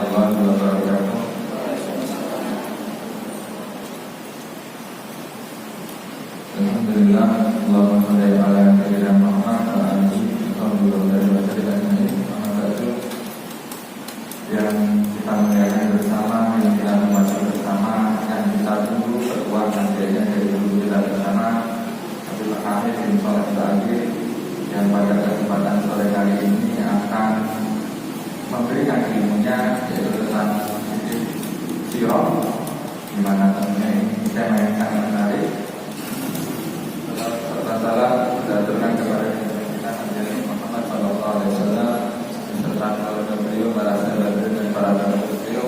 warahmatullahi wabarakatuh. Alhamdulillah, Allahumma shalli ala sayyidina Muhammad wa alihi wa sahbihi yang kita muliakan bersama, yang kita hormati bersama, yang kita tunggu pertemuan nantinya dari dulu kita bersama. Tapi Pak Hamid bin Soleh Ba'adir yang pada kesempatan sore kali ini akan memberikan ilmunya, yaitu tentang sirah, di mana tentunya ini tema yang sangat menarik. Salam diaturkan kepada kita Nabi Muhammad SAW beserta keluarga beliau, para sahabat dan para tamu beliau,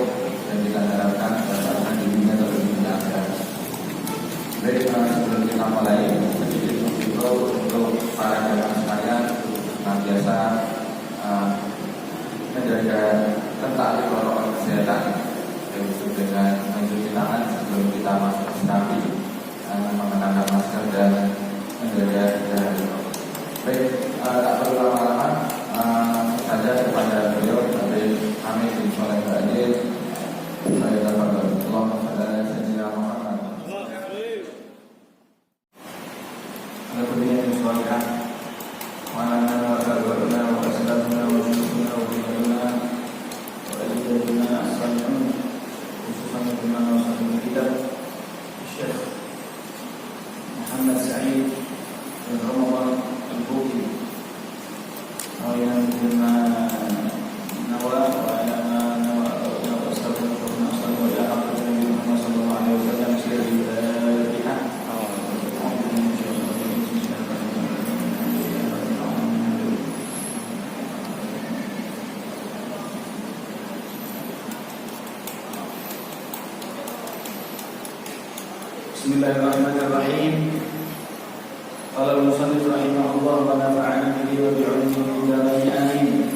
dan kita harapkan berdasarkan di dunia atau di dunia akhirat. Baik, sebelum kita mulai, sedikit mengimbau untuk para jamaah sekalian senantiasa menjaga ketat protokol kesehatan, yaitu dengan mencuci tangan sebelum kita masuk ke sapi, mengenakan masker dan menjaga jarak. Baik, tak perlu lama-lama, saja kepada beliau dari kami di Soleh Ba'adir. Saya dapat Allahumma shalli ala sayyidina Muhammad. Ada berdiri di surga. Mana wa sallallahu wa sallamna wa syukurna wa bihamdina wa ajdadina assallam khususan dengan wasallam kita Syekh Muhammad Sa'id bin Ramadan Al-Buki yang bima nawa wa alama nawa wa sallallahu wa sallallahu alaihi wasallam sirri al-Fatihah. Bismillahirrahmanirrahim. Qala al-musannif rahimahullah wa nafa'ana bihi wa bi'ulumihi fid-dharain amin.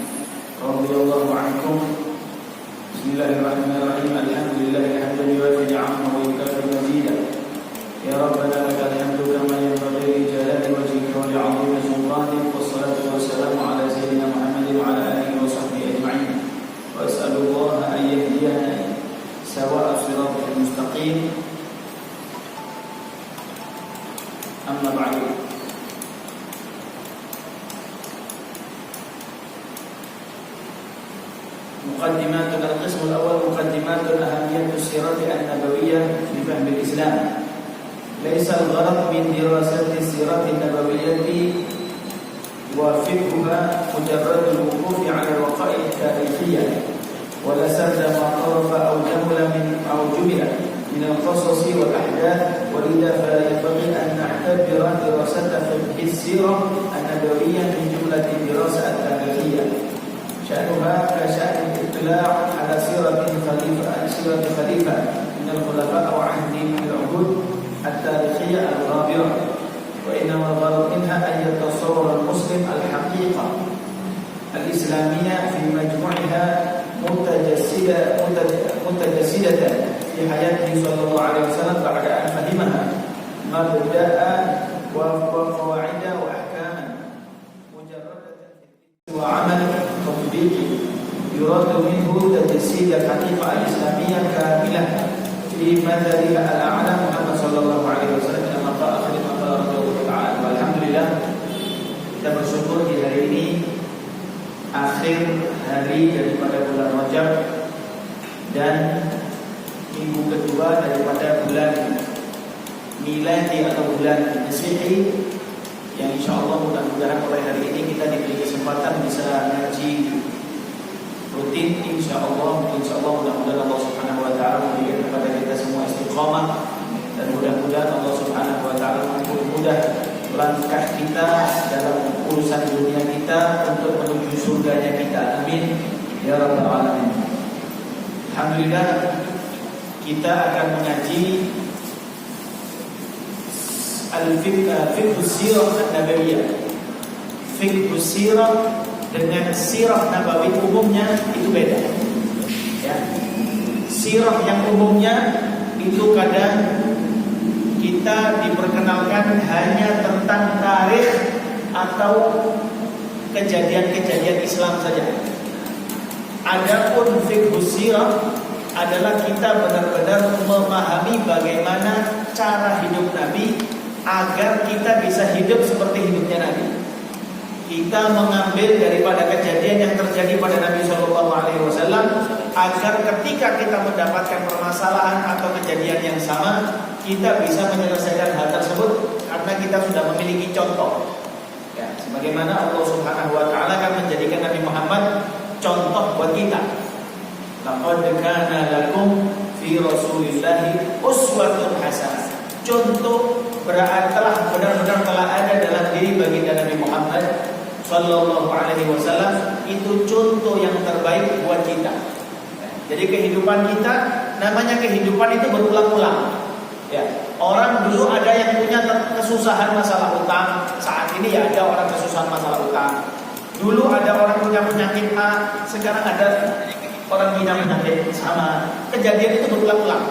Radhiyallahu ankum. Bismillahirrahmanirrahim. Alhamdulillahi hamdan yuwaffi ni'amahu wa yukafi mazidah. Ya Rabbana lakal hamdu kama yanbaghi li jalali wajhika wa li'azimi sultanik. Wassalatu wassalamu ala sayyidina Muhammadin wa ala alihi wa sahbihi ajma'in. Wa as'alullaha an yahdiyana sawa'a siratal mustaqim. Amma ba'du. مقدمات القسم الأول مقدمات أهمية السيرة النبوية في فهم الإسلام. ليس الغرض من دراسة السيرة النبوية وفقهها مجرد الوقوف على الوقائع التاريخية ولا سرد ما طرف أو جمل من القصص والأحداث، ولذا فلا ينبغي أن نعتبر دراسة فقه السيرة النبوية من جملة الدراسة التاريخية. شأنها كشأن الاطلاع على سيرة خليفة من الخلفاء أو عهد من العهود التاريخية الغابرة، وإنما الغرض منها أن يتصور المسلم الحقيقة الإسلامية في مجموعها متجسدة في حياته صلى الله عليه وسلم بعد أن فهمها مبدأ وقواعد وأحكاما مجردة وعمل تطبيقي يراد منه تجسيد الحقيقة الإسلامية كاملة في مثلها الأعلى محمد صلى الله عليه وسلم كما قال آخر ما قال رضي الله تعالى. Alhamdulillah, kita bersyukur di hari ini akhir hari daripada bulan Rajab dan minggu kedua daripada bulan Miladi atau bulan Masehi, yang insyaAllah mudah-mudahan mulai hari ini kita diberi kesempatan bisa ngaji rutin insyaAllah. Mudah-mudahan Allah subhanahu wa ta'ala memberikan kepada kita semua istiqamah, dan mudah-mudahan Allah subhanahu wa ta'ala mempermudah langkah kita dalam urusan dunia kita untuk menuju surganya kita. Amin ya rabbal alamin. Alhamdulillah, kita akan mengaji al-fiqh sirah an-nabawiyah. Fiqh sirah dengan sirah nabawi umumnya itu beda. Ya. Sirah yang umumnya itu kadang kita diperkenalkan hanya tentang tarikh atau kejadian-kejadian Islam saja. Adapun fiqhus sirah adalah kita benar-benar memahami bagaimana cara hidup Nabi agar kita bisa hidup seperti hidupnya Nabi. Kita mengambil daripada kejadian yang terjadi pada Nabi SAW agar ketika kita mendapatkan permasalahan atau kejadian yang sama, kita bisa menyelesaikan hal tersebut karena kita sudah memiliki contoh. Ya, sebagaimana Allah Subhanahu wa taala kan menjadikan Nabi Muhammad contoh buat kita. Laqad kana lakum fi Rasulillahi uswatun hasanah. Contoh benar-benar telah ada dalam diri baginda Nabi Muhammad sallallahu alaihi wasallam, itu contoh yang terbaik buat kita. Jadi kehidupan kita, namanya kehidupan itu berulang-ulang. Ya, orang dulu ada yang punya kesusahan masalah utang, saat ini ya ada orang kesusahan masalah utang. Dulu ada orang punya penyakit A, sekarang ada orang punya penyakit sama. Kejadian itu berulang-ulang.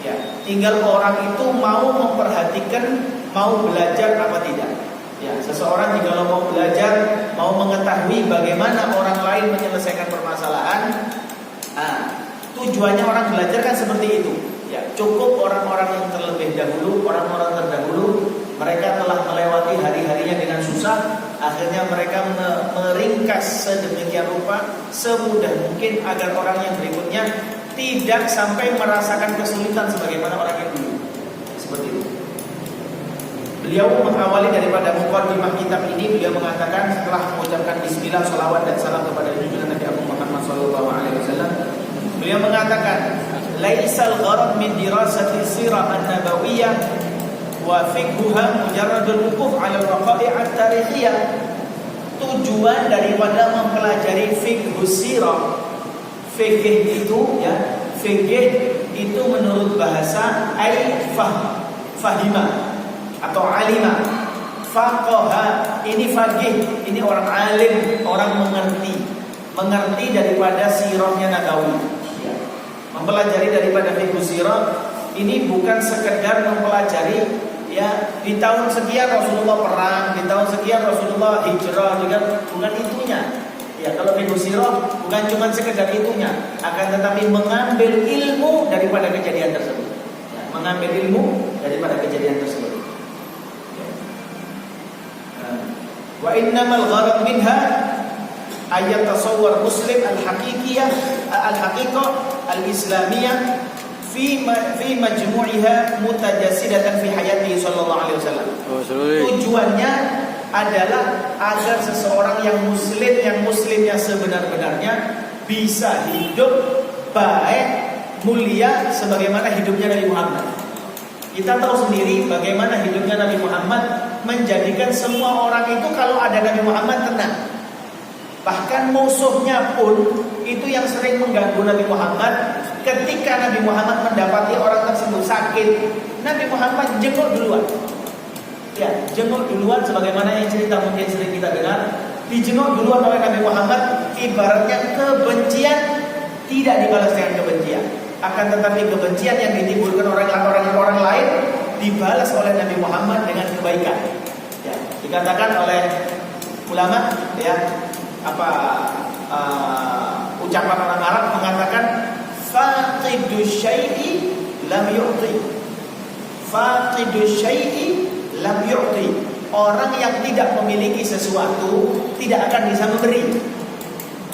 Ya, tinggal orang itu mau memperhatikan, mau belajar apa tidak. Ya, seseorang jika mau belajar, mau mengetahui bagaimana orang lain menyelesaikan permasalahan, tujuannya orang belajar kan seperti itu. Ya, cukup orang-orang yang terlebih dahulu, orang-orang terdahulu, mereka telah melewati hari-harinya dengan susah, akhirnya mereka meringkas sedemikian rupa semudah mungkin agar orang yang berikutnya tidak sampai merasakan kesulitan sebagaimana orang yang dulu. Seperti itu. Beliau mengawali daripada muqaddimah kitab ini, beliau mengatakan setelah mengucapkan bismillah, salawat dan salam kepada junjungan Nabi Muhammad SAW, beliau mengatakan, laisal gharad min dirasati sirah an-nabawiyyah wa fiqhuha mujarradul wuquf 'ala al-waqa'i' at-tarikhiyah. Tujuan daripada mempelajari fiqhus sirah, fikih itu ya, fikih itu menurut bahasa fahima atau alima, faqaha ini faqih, ini orang alim, orang mengerti daripada sirahnya Nabawi. Ya. Mempelajari daripada fiqh sirah ini bukan sekedar mempelajari ya di tahun sekian Rasulullah perang, di tahun sekian Rasulullah hijrah, juga bukan itunya. Ya, kalau fiqh sirah bukan cuma sekedar itunya, akan tetapi mengambil ilmu daripada kejadian tersebut. Ya, mengambil ilmu daripada kejadian tersebut. Wa innamal gharad minha ayat tasawwur muslim al-haqiqiyah al-haqiqah al-islamiyah fi majmu'iha mutajassidatan fi hayatihi sallallahu alaihi wasallam. Tujuannya adalah agar seseorang yang muslimnya sebenar-benarnya bisa hidup baik, mulia sebagaimana hidupnya Nabi Muhammad. Kita tahu sendiri bagaimana hidupnya Nabi Muhammad menjadikan semua orang itu kalau ada Nabi Muhammad tenang. Bahkan musuhnya pun itu yang sering mengganggu Nabi Muhammad. Ketika Nabi Muhammad mendapati orang tersebut sakit, Nabi Muhammad jenguk duluan. Ya, jenguk duluan sebagaimana yang cerita mungkin sering kita dengar. Dijenguk duluan oleh Nabi Muhammad, ibaratnya kebencian tidak dibalas dengan kebencian. Akan tetapi kebencian yang ditimbulkan orang lain dibalas oleh Nabi Muhammad dengan kebaikan. Ya, dikatakan oleh ulama ya, ucapan orang Arab mengatakan faqidu syai'i lam yu'ti. Faqidu syai'i lam yu'ti. Orang yang tidak memiliki sesuatu tidak akan bisa memberi.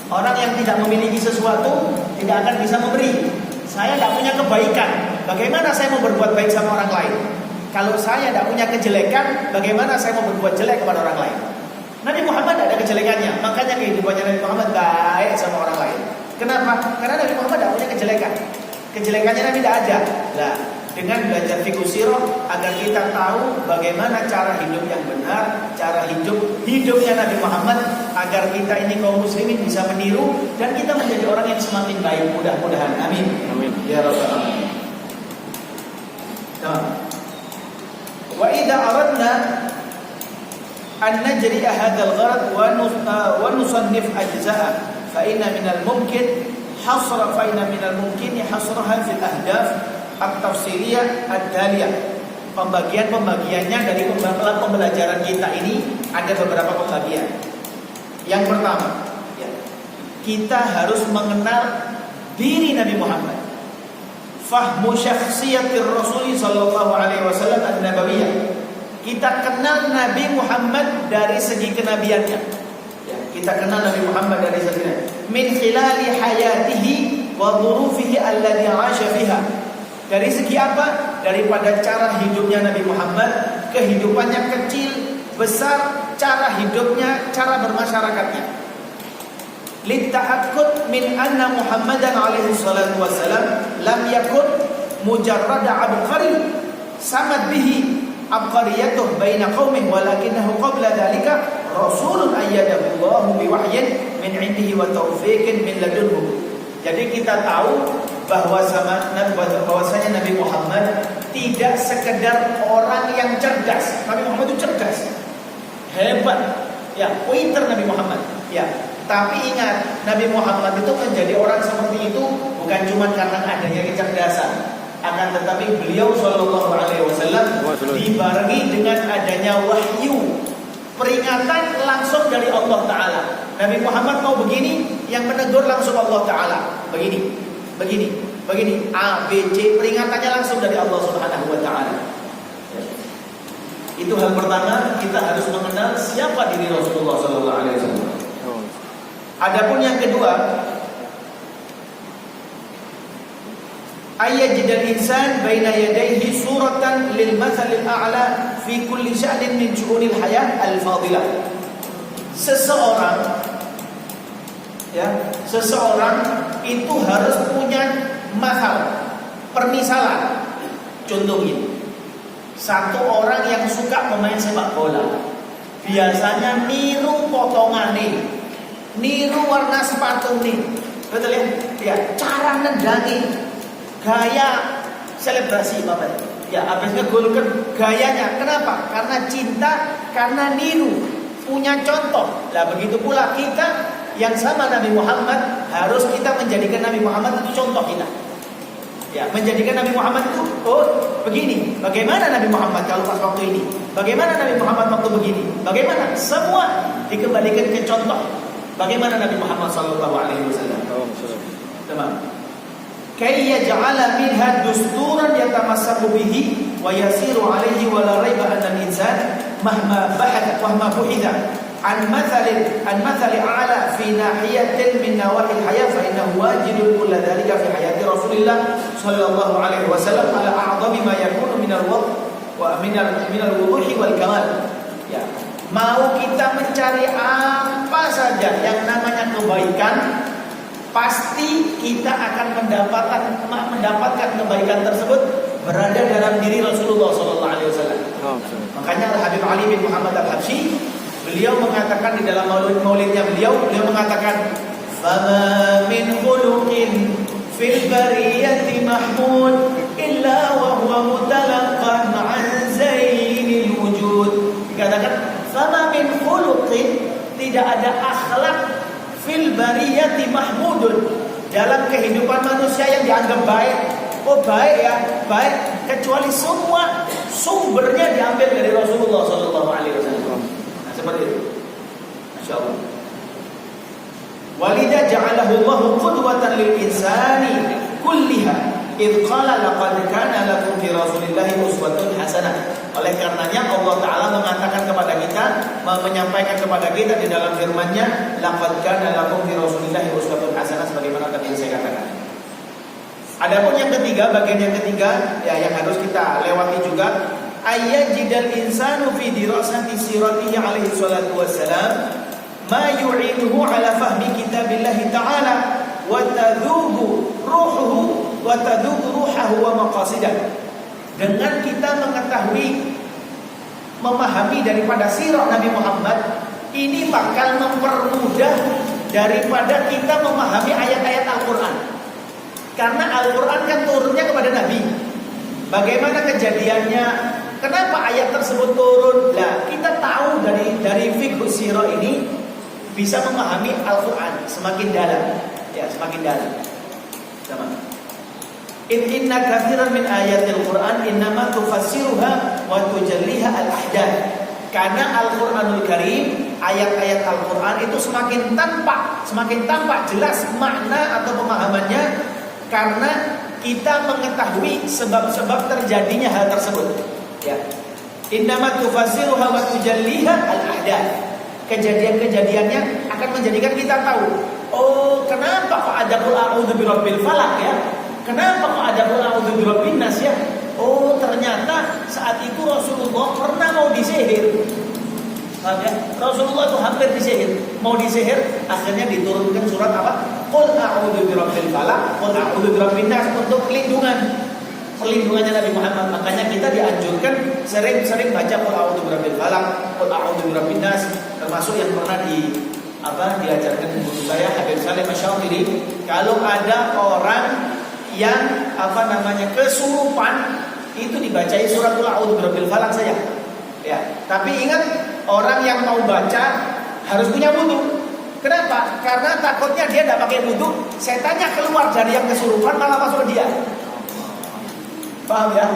Orang yang tidak memiliki sesuatu tidak akan bisa memberi. Saya tidak punya kebaikan, bagaimana saya mau berbuat baik sama orang lain? Kalau saya tidak punya kejelekan, bagaimana saya mau berbuat jelek kepada orang lain? Nabi Muhammad tidak ada kejelekannya, makanya kehidupannya Nabi Muhammad baik sama orang lain. Kenapa? Karena Nabi Muhammad tidak punya kejelekan. Kejelekannya Nabi tidak ada. Nah, dengan belajar fiqh sirah agar kita tahu bagaimana cara hidup yang benar, cara hidupnya Nabi Muhammad, agar kita ini kaum muslimin bisa meniru dan kita menjadi orang yang semakin baik, mudah-mudahan. Amin. Amin. Ya rabbal alamin. Wa idza aradna an najri'a hadzal gharad wa nusannif ajza'a fa inna minal mumkin hasraha fil ahdaf at-tafsiliyah ad-daliyah. Pembagiannya dari pembelajaran kita ini ada beberapa pembagian. Yang pertama, ya, kita harus mengenal diri Nabi Muhammad. Fahmu syakhsiyatir Rasul sallallahu alaihi wasallam an-nabawiyyah. Kita kenal Nabi Muhammad dari segi kenabiannya. Ya, kita kenal Nabi Muhammad dari segi min khilali hayatihi wa dhurufihi allati 'asha fiha. Dari segi apa? Daripada cara hidupnya Nabi Muhammad, kehidupannya kecil, besar, cara hidupnya, cara bermasyarakatnya. Litta'akkud min anna Muhammadan alaihi salatu wassalam lam yakun mujarrada abqari samad bihi abqariyatuh baina qaumih walakinahu qabla dhalika rasulun ayyadahu Allahu biwahyin min 'indihi wa taufiqin min ladunhu. Jadi kita tahu bahwasanya Nabi Muhammad tidak sekedar orang yang cerdas. Nabi Muhammad itu cerdas, hebat, ya, pintar Nabi Muhammad, ya. Tapi ingat, Nabi Muhammad itu menjadi orang seperti itu bukan cuma karena adanya kecerdasan, akan tetapi beliau sallallahu alaihi wasallam dibarengi dengan adanya wahyu, peringatan langsung dari Allah Ta'ala. Nabi Muhammad mau begini, yang menegur langsung Allah Ta'ala. Begini, A, B, C, peringatannya langsung dari Allah Subhanahu wa Ta'ala. Itu hal pertama, kita harus mengenal siapa diri Rasulullah sallallahu alaihi wasallam. Adapun yang kedua, ayyajidal insan baina yadayhi suratan lil mathalil a'la fi kulli sya'nin min syu'unil hayat al-fadilah. Seseorang itu harus punya mathal, permisalan. Contohnya, satu orang yang suka pemain sepak bola biasanya niru potongane, niru warna sepatu nih, betul ya? Ya, cara nendangi, gaya selebrasi bapak. Ya, habisnya gol kan gayanya. Kenapa? Karena cinta, karena niru, punya contoh. Lah begitu pula kita yang sama Nabi Muhammad, harus kita menjadikan Nabi Muhammad itu contoh kita. Ya, menjadikan Nabi Muhammad itu, oh begini, bagaimana Nabi Muhammad kalau pas waktu ini? Bagaimana Nabi Muhammad waktu begini? Bagaimana? Semua dikembalikan ke contoh. Bagaimana Nabi Muhammad sallallahu alaihi wasallam? Teman. Kay yaj'ala minha dusturan yatamassaku bihi wa yasiru alaihi wa la raiba anna al-insan mahma bahatha wa mahma buhitha an mathali a'la fi nahiyatin min nawahi al-hayat fa innahu wajidun kull dhalika fi hayati Rasulillah sallallahu alaihi wasallam ala a'dhami ma yakunu min al-wad wa min al-wuduhi wal kamal. Ya. Mau kita mencari apa saja yang namanya kebaikan, pasti kita akan mendapatkan kebaikan tersebut berada dalam diri Rasulullah SAW. Makanya Al-Habib Ali bin Muhammad Al-Habsyi, beliau mengatakan di dalam maulidnya beliau mengatakan, "Fama min khuluqin fil bariyati mahmud illa wa huwa mutalaqqan an zainil wujud." Dikatakan, "Fama min khuluqin", tidak ada akhlak, fil bariyati mahmudun, dalam kehidupan manusia yang dianggap baik. Oh baik ya, baik, kecuali semua sumbernya diambil dari Rasulullah sallallahu alaihi wasallam. Nah, seperti itu. Masyaallah. Walidha ja'alahu Allahu qudwatan lil insani kulliha. Idh qala laqad kana lakum fi Rasulillahi uswatun hasanah. Oleh karenanya Allah Ta'ala mengatakan kepada kita, menyampaikan kepada kita di dalam firman-Nya, laqad kana lakum fi Rasulillahi uswatun hasanah, sebagaimana tadi yang saya katakan. Adapun yang ketiga, bagian yang ketiga ya yang harus kita lewati juga, ayyajidal insanu fi dirasati siratihi alaihi salatu wassalam ma yu'inuhu ala fahmi kitabillahi ta'ala wa tadhubu ruhuhu wa tadhubu ruhahu wa maqasidah. Dengan kita mengetahui, memahami daripada sirah Nabi Muhammad, ini bakal mempermudah daripada kita memahami ayat-ayat Al-Quran. Karena Al-Quran kan turunnya kepada Nabi. Bagaimana kejadiannya? Kenapa ayat tersebut turun? Nah, kita tahu dari fiqh sirah ini bisa memahami Al-Quran semakin dalam. Ya, semakin dalam. Sama. Inna katsiran min ayatil Qur'an innama tufassiruha wa tujalliha al-ahdath. Karena Al-Qur'anul Karim, ayat-ayat Al-Qur'an itu semakin tampak semakin tampak jelas makna atau pemahamannya karena kita mengetahui sebab-sebab terjadinya hal tersebut. Ya. Innama tufassiruha wa tujalliha al-ahdath. Kejadian-kejadiannya akan menjadikan kita tahu. Oh, kenapa kok ada qul a'udzu birabbil falaq ya? Kenapa kok ada qul a'udzu birabbin nas ya? Oh, ternyata saat itu Rasulullah pernah mau disihir. Ya? Rasulullah itu hampir disihir. Mau disihir, akhirnya diturunkan surat apa? Qul a'udzu birabbil falaq, qul a'udzu birabbin nas untuk perlindungannya Nabi Muhammad. Makanya kita dianjurkan sering-sering baca qul a'udzu birabbil falaq, qul a'udzu birabbin nas, termasuk yang pernah diajarkan guru saya Habib Salim Asy-Syatiri. Kalau ada orang yang kesurupan, itu dibacai surat qul a'udzu birabbil falaq saja. Ya, tapi ingat orang yang mau baca harus punya wudu. Kenapa? Karena takutnya dia tidak pakai wudu, setannya keluar dari yang kesurupan malah masuk ke dia. Paham ya?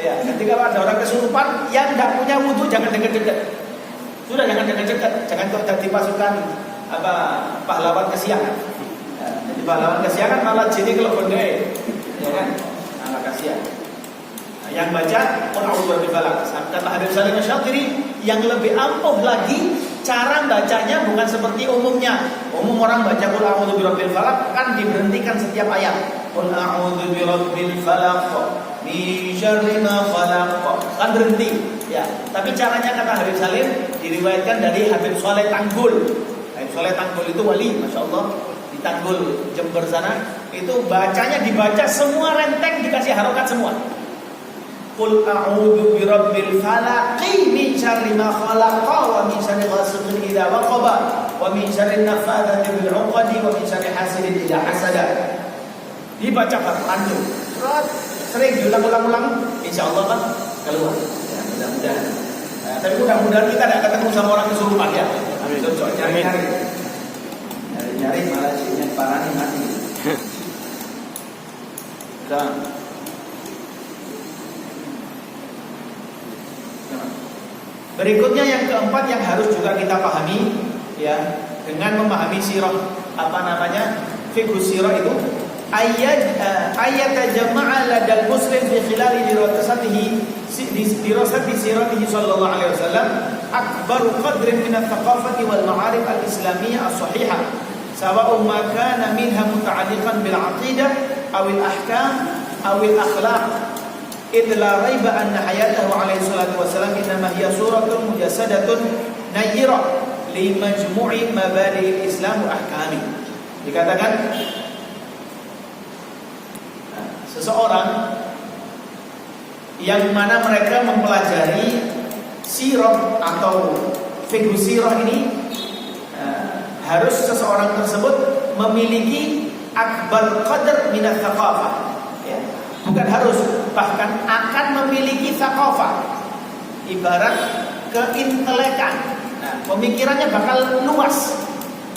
Ya, ketika ada orang kesurupan yang tidak punya wudu, jangan dekat-dekat. Sudah jangan dekat-dekat, jangan kok jadi pasukan pahlawan kesiangan. Ya, jadi pahlawan kesiangan malah jadi kalau bendera, ya kan? Malah kasihan. Nah, yang baca qul a'udzu birabbil falaq. Kata Habib Salim Asy-Syatiri, yang lebih ampuh lagi cara bacanya bukan seperti umumnya. Umum orang baca qul a'udzu birabbil falaq kan diberhentikan setiap ayat. Qul a'udzu birabbil falaq min syarri ma khalaq. Kan berhenti. Ya, tapi caranya kata Habib Salim diriwayatkan dari Habib Saleh Tanggul. Habib Saleh Tanggul itu wali, Masya Allah, di Tanggul Jember sana. Itu bacanya dibaca semua renteng dikasih harokat semua. Qul a'udzu birabbil falaq min syarri ma khalaq wa min syarri ghasiqin idza waqaba wa min syarri nafathati bil 'uqadi wa min syarri hasidin idza hasada. Dibaca berlanjut. Sering diulang-ulang, insyaallah kan keluar. Ya, mudah-mudahan. Nah, tapi mudah-mudahan kita tidak ketemu sama orang kesurupan ya. Amin. Nyari malah jinnya parani mati. Dan berikutnya yang keempat yang harus juga kita pahami ya, dengan memahami sirah fiqh sirah itu ayat jama'a ladal muslim fi khilal dirasati siratihi sallallahu alaihi wasallam akbar qadrin min al-thaqafati wal ma'arif al-islamiyyah as-sahihah sawa'un ma kana minha muta'alliqan bil 'aqidah aw al-ahkam aw al-akhlaq idh la raiba anna hayatahu alaihi salatu wasallam innama hiya suratun mujassadatun nayyirah li majmu'i mabadi al-islam wa ahkami. Dikatakan seseorang yang mana mereka mempelajari sirah atau fiqh sirah ini harus seseorang tersebut memiliki akbar qadar min al-thaqafah ya. Bukan harus, bahkan akan memiliki thaqafah, ibarat keintelekan. Nah, pemikirannya bakal luas,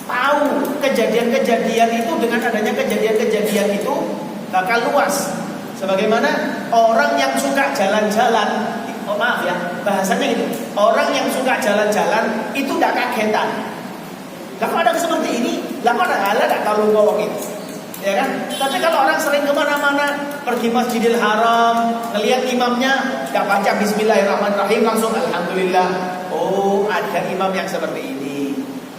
tahu kejadian-kejadian itu, dengan adanya kejadian-kejadian itu bakal luas. Sebagaimana orang yang suka jalan-jalan, maaf ya, bahasanya gitu. Orang yang suka jalan-jalan itu tidak kagetan. Lah kok ada seperti ini? Lah kok ada tidak tahu ngomong itu? Ya kan? Tapi kalau orang sering kemana-mana, pergi Masjidil Haram, ngelihat imamnya tidak baca Bismillahirrahmanirrahim, langsung Alhamdulillah. Oh, ada imam yang seperti ini.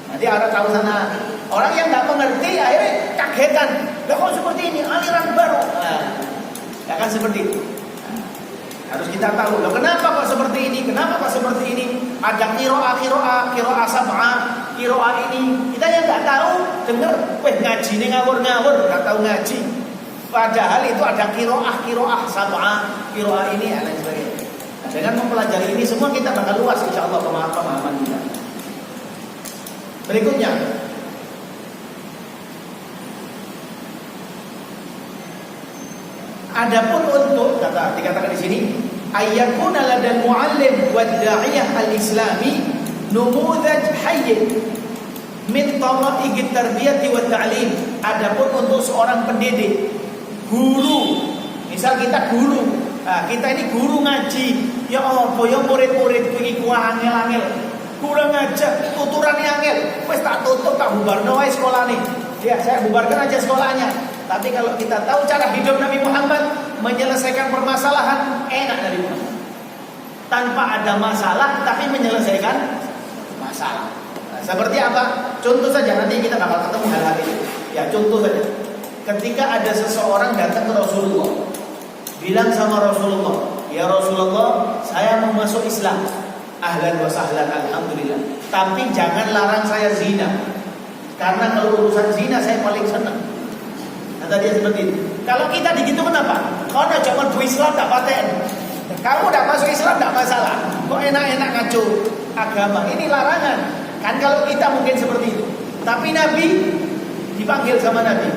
Nanti ada tahu sana. Orang yang tidak mengerti akhirnya kagetan. Lah kok seperti ini? Aliran baru. Nah, ya kan seperti itu. Harus kita tahu, loh kenapa kok seperti ini? Kenapa kok seperti ini? Ada qiraah sab'ah, qiraah ini. Kita yang enggak tahu, dengar, ngaji ini ngawur-ngawur, enggak tahu ngaji. Padahal itu ada qiraah sab'ah, qiraah ini dan lain sebagainya. Nah, dengan mempelajari ini semua kita bakal luas insyaallah pemahaman kita. Berikutnya, adapun untuk dikatakan di sini ayyakuna ladal muallim wad da'iyah al-islami numudaj hayy min tama'iq at-tarbiyah wa ta'lim. Adapun untuk seorang pendidik, guru, misal kita guru, kita ini guru ngaji, ya Allah, ya murid-murid iki ku angel-angel. kurang aja, tuturannya angel. Wes tak tutup, tak bubarno wae sekolah nih. Ya, saya bubarkan aja sekolahnya. Tapi kalau kita tahu cara hidup Nabi Muhammad menyelesaikan permasalahan, enak Nabi Muhammad. Tanpa ada masalah, tapi menyelesaikan masalah. Nah, seperti apa? Contoh saja, nanti kita bakal ketemu hal-hal itu. Ya, contoh saja. Ketika ada seseorang datang ke Rasulullah, bilang sama Rasulullah, ya Rasulullah, saya mau masuk Islam. Ahlan wa sahlan, alhamdulillah. Tapi jangan larang saya zina. Karena kalau urusan zina saya paling senang. Kata dia seperti itu. Kalau kita digitu kenapa? Karena zaman bu Islam tak paten. Kamu udah masuk Islam tak masalah. Kok enak-enak ngaco agama? Ini larangan. Kan kalau kita mungkin seperti itu. Tapi Nabi dipanggil sama Nabi.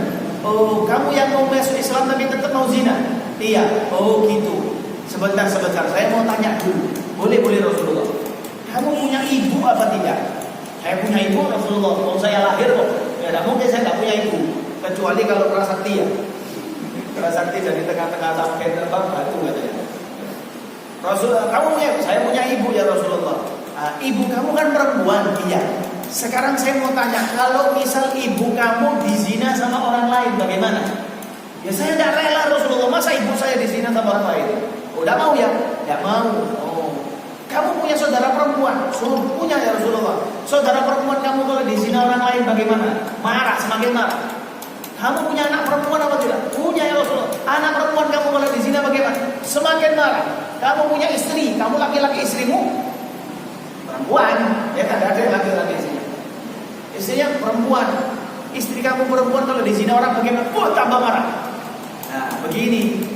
Oh, kamu yang mau masuk Islam tapi tetap mau zina? Iya. Oh gitu. Sebentar. Saya mau tanya dulu. Boleh Rasulullah. Kamu punya ibu apa tidak? Saya punya ibu Rasulullah. Kalau saya lahir kok. Ya tidak mungkin saya tidak punya ibu. Kecuali kalau prasakti ya. Prasakti dari tengah-tengah sampai terbang batu katanya. Rasulullah, kamu punya? Saya punya ibu ya Rasulullah. Ibu kamu kan perempuan. Iya. Sekarang saya mau tanya, kalau misal ibu kamu dizina sama orang lain, bagaimana? Ya saya tidak rela Rasulullah, masa ibu saya dizina sama orang lain? Oh, tidak mau ya? Tidak mau. Oh. Kamu punya saudara perempuan? Punya ya Rasulullah. Saudara perempuan kamu kalau dizina orang lain bagaimana? Marah, semakin marah. Kamu punya anak perempuan apa tidak? Punya ya Rasulullah. Anak perempuan kamu kalau dizina bagaimana? Semakin marah. Kamu punya istri, kamu laki-laki, istrimu perempuan, ya kan ada yang laki-laki istrinya. Istrinya perempuan, istri kamu perempuan kalau dizina orang bagaimana? Tambah marah. Nah, begini,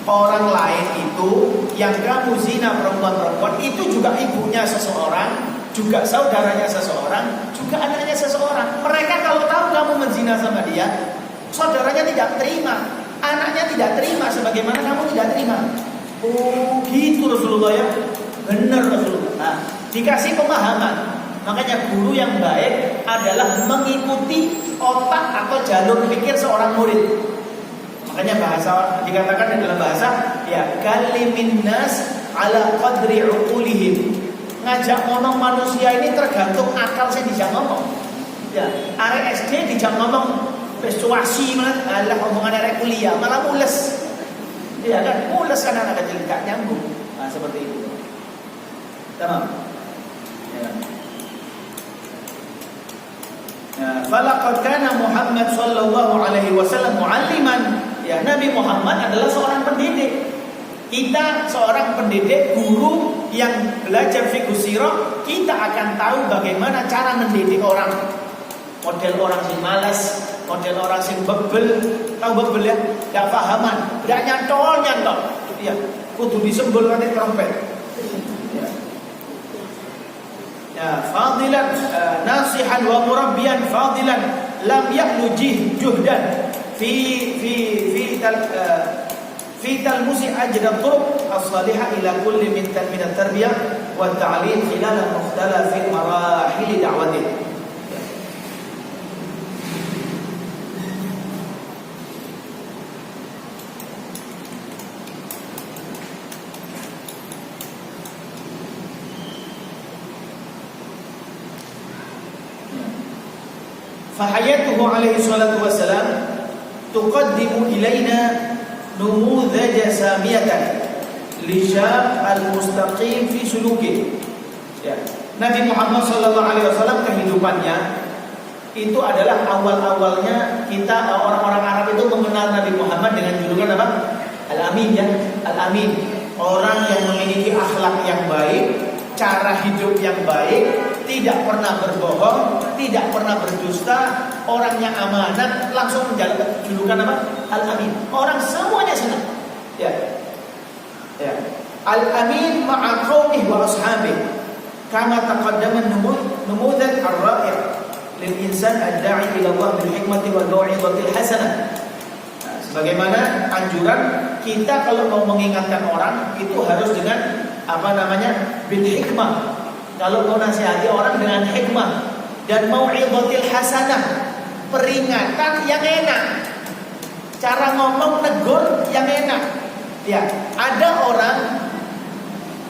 orang lain itu yang kamu zina perempuan itu juga ibunya seseorang, juga saudaranya seseorang, juga anaknya seseorang. Mereka kalau tahu kamu menzina sama dia, saudaranya tidak terima, anaknya tidak terima, sebagaimana kamu tidak terima. Oh gitu Rasulullah ya. Benar Rasulullah. Nah, dikasih pemahaman. Makanya guru yang baik adalah mengikuti otak atau jalur pikir seorang murid. Makanya bahasa dikatakan dalam bahasa ya kalimin nas ala qadri uqulihim. Ngajak ngomong manusia ini tergantung akal saya dijak ngomong. Ya, arek SD dijak ngomong persuasi malah alah omongan arek kuliah malah mules. Ya kan, mules kan anak kecil tidak nyambung. Nah, seperti itu. Tamam. Ya. Falaqad kana Muhammad sallallahu alaihi wasallam mualliman. Ya, Nabi Muhammad adalah seorang pendidik. Kita seorang pendidik, guru yang belajar fiqh sirah, kita akan tahu bagaimana cara mendidik orang. Model orang sing malas, model orang sing bebel, tahu bebel ya? Enggak pahaman, enggak nyantol. Ya, kudu disembul kate trompet. Ya, fadilan nasihan wa murabbiyan fadilan lam yahlu juhdan fi talmusi ajra turuq as-salihah ila kulli min at-tarbiyah wa at-ta'lim khilal mukhtalaf marahil da'watih. فحياته عليه الصلاة والسلام تقدم إلينا نموذج سامية لشاب المستقيم في سلوكه. Ya. Nabi Muhammad SAW kehidupannya itu adalah awalnya kita orang-orang Arab itu mengenal Nabi Muhammad dengan julukan apa? Al-Amin ya, Al-Amin. Orang yang memiliki akhlak yang baik, cara hidup yang baik, tidak pernah berbohong, tidak pernah berdusta, orangnya amanat, langsung menjalankan julukan apa? Al-Amin. Orang semuanya senang. Ya. Al-Amin ma'a qaumihi wa ashabihi. Kama taqaddama numudhat ar-ra'i' lil insan ad-da'i ila Allah bil hikmati wal mau'izatil hasanah. Sebagaimana anjuran kita kalau mau mengingatkan orang itu harus dengan bil hikmah. Kalau mau nasihati orang dengan hikmah dan mau'izatil hasanah, peringatan yang enak, cara ngomong negur yang enak. Ya, ada orang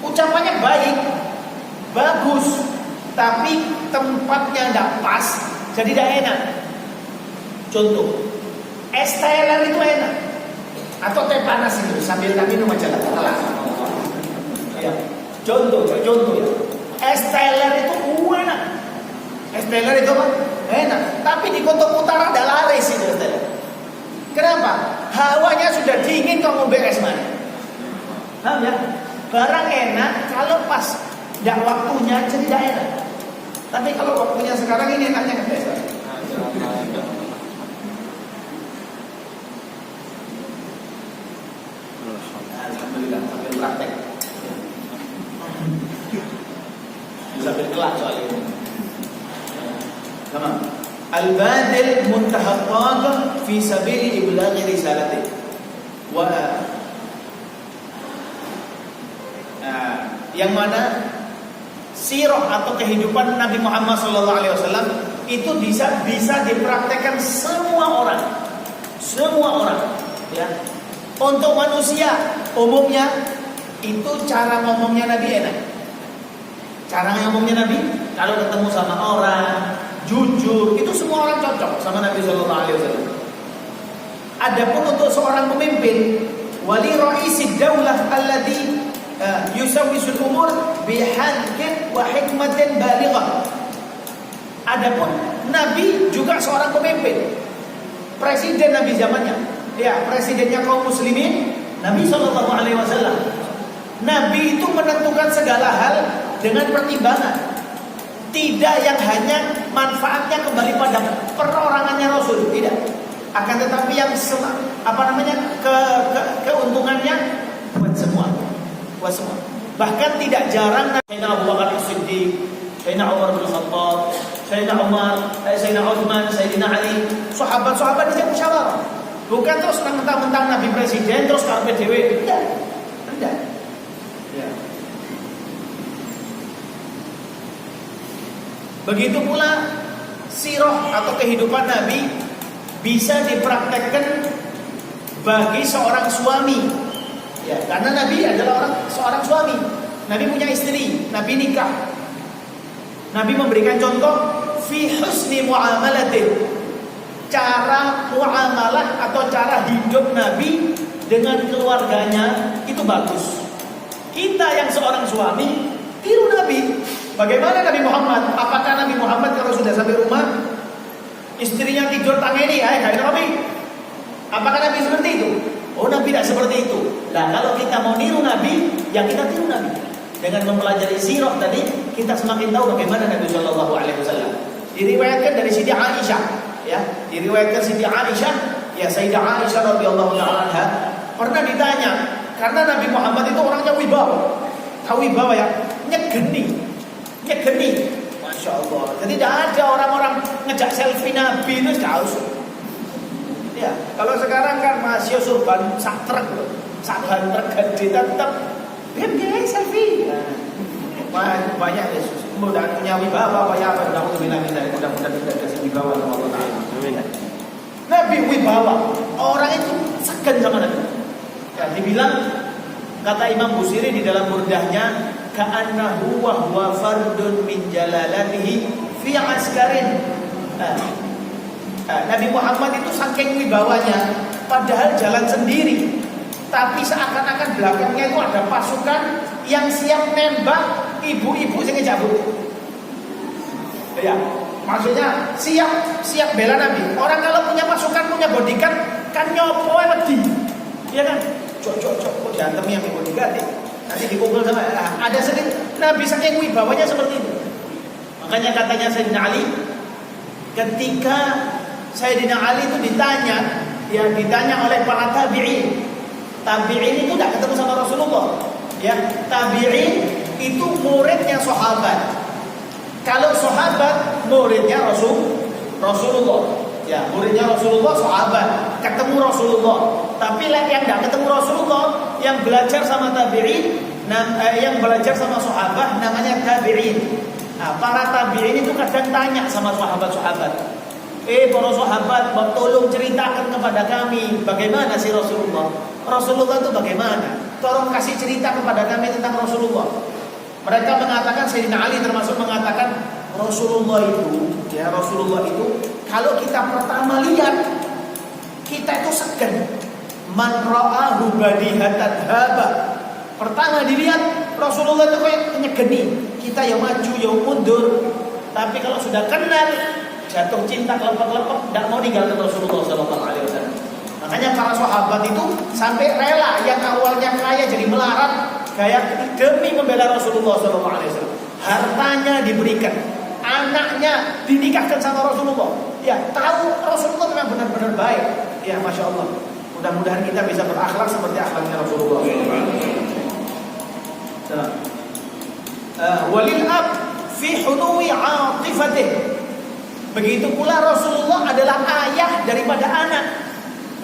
ucapannya baik, bagus, tapi tempatnya tidak pas, jadi tidak enak. Contoh, es teler itu enak, atau teh panas itu sambil kami minum aja lah. Ya. Contoh ya, es teler itu enak. Es teler itu apa? Enak. Tapi di kutub utara ada laris itu es teler. Kenapa? Hawanya sudah dingin, kamu beres mana? Paham ya? Barang enak kalau pas tidak waktunya jadi tidak enak. Tapi kalau waktunya sekarang ini enaknya kan biasa. Alhamdulillah sambil praktek. Sambil kelak soal ini. Sama. Al-badil muntaha taqah fi sabili iblaghi risalati. Yang mana sirah atau kehidupan Nabi Muhammad SAW itu bisa dipraktekkan semua orang, ya. Untuk manusia umumnya itu cara ngomongnya Nabi enak. Cara ngomongnya Nabi kalau ketemu sama orang jujur, itu semua orang cocok sama Nabi SAW. Adapun untuk seorang pemimpin, wali ra'isid daulah alladhi yusawwisul umur bihadkin wa hikmatin balighah. Adapun Nabi juga seorang pemimpin, presiden Nabi zamannya, ya, presidennya kaum muslimin, Nabi SAW. Nabi itu menentukan segala hal dengan pertimbangan. Tidak yang hanya manfaatnya kembali pada perorangannya Rasul, tidak. Akan tetapi yang keuntungannya buat semua. Bahkan tidak jarang Sayyidina Abu Bakar As-Siddiq, Sayyidina Umar bin Khattab, Sayyidina Umar, Sayyidina Utsman, Sayyidina Ali, sahabat-sahabat dijak musyawarah. Bukan terus mentang-mentang Nabi presiden terus karpe dhewe. Tidak. Ya. Begitu pula sirah atau kehidupan Nabi bisa dipraktekkan bagi seorang suami. Ya, karena Nabi adalah seorang suami. Nabi punya istri, Nabi nikah. Nabi memberikan contoh fi husni muamalatin. Cara muamalah atau cara hidup Nabi dengan keluarganya itu bagus. Kita yang seorang suami tiru Nabi. Bagaimana Nabi Muhammad? Apakah Nabi Muhammad kalau sudah sampai rumah istrinya tidur tangeni, kayak Nabi? Apakah Nabi seperti itu? Oh, Nabi tidak seperti itu. Nah, kalau kita mau niru Nabi, ya kita tiru Nabi. Dengan mempelajari sirah tadi, kita semakin tahu bagaimana Nabi Shallallahu Alaihi Wasallam. Diriwayatkan dari Siti Aisyah, ya, diriwayatkan Siti Aisyah, ya, Sayyidah Aisyah radhiyallahu taala anha pernah ditanya, karena Nabi Muhammad itu orangnya wibawa, tahu wibawa ya, nyegeni, masya Allah. Jadi tidak ada orang-orang ngejak selfie Nabi itu jauh. Ya, kalau sekarang kan masih surban sak truk loh, sak truk gede tetap game selfie. Nah, banyak Yesus. Mudah punya wibawa apa ya? Mudah-mudahan tidak ada wibawa sama Allah Taala. Nabi wibawa, orang itu segan sama Nabi. Ya, dibilang kata Imam Busiri di dalam burdahnya, ka'annahu wa huwa fardun min jalalatihi fi askarin. Nabi Muhammad itu saking wibawanya, padahal jalan sendiri, tapi seakan-akan belakangnya itu ada pasukan yang siap nembak ibu-ibu yang ngejabut. Ya, maksudnya siap bela Nabi. Orang kalau punya pasukan, punya bodyguard, kan nyopo wedi, ya kan? Cok kok jantem yang bodyguard ya? Nanti dipukul sama ada sedikit. Nabi saking wibawanya seperti itu. Makanya katanya Sayyidina Ali, ketika Sayyidina Ali itu ditanya oleh para tabi'in. Tabi'in itu tidak ketemu sama Rasulullah. Ya, tabi'in itu muridnya sahabat. Kalau sahabat muridnya Rasulullah. Ya, muridnya Rasulullah sahabat, ketemu Rasulullah. Tapi yang tidak ketemu Rasulullah, yang belajar sama tabi'in, yang belajar sama sahabat namanya tabi'in. Nah, para tabi'in itu kadang tanya sama sahabat-sahabat, para sahabat, tolong ceritakan kepada kami bagaimana sih Rasulullah. Rasulullah itu bagaimana? Tolong kasih cerita kepada kami tentang Rasulullah. Mereka mengatakan, Sayyidina Ali termasuk mengatakan, Rasulullah itu kalau kita pertama lihat, kita itu segan. Man ra'ahu badihatan haba. Pertama dilihat Rasulullah itu kayak nyegeni. Kita yang maju, yang mundur. Tapi kalau sudah kenal, jatuh cinta kelepek-kelepek, tidak mau tinggalkan Rasulullah SAW. Makanya para sahabat itu sampai rela, yang awalnya kaya jadi melarat, kayak demi membela Rasulullah SAW. Hartanya diberikan, anaknya dinikahkan sama Rasulullah. Ya, tahu Rasulullah memang benar-benar baik. Ya, masya Allah. Mudah-mudahan kita bisa berakhlak seperti akhlaknya Rasulullah. Walil ab fi hunuwi atifatih. Begitu pula Rasulullah adalah ayah daripada anak.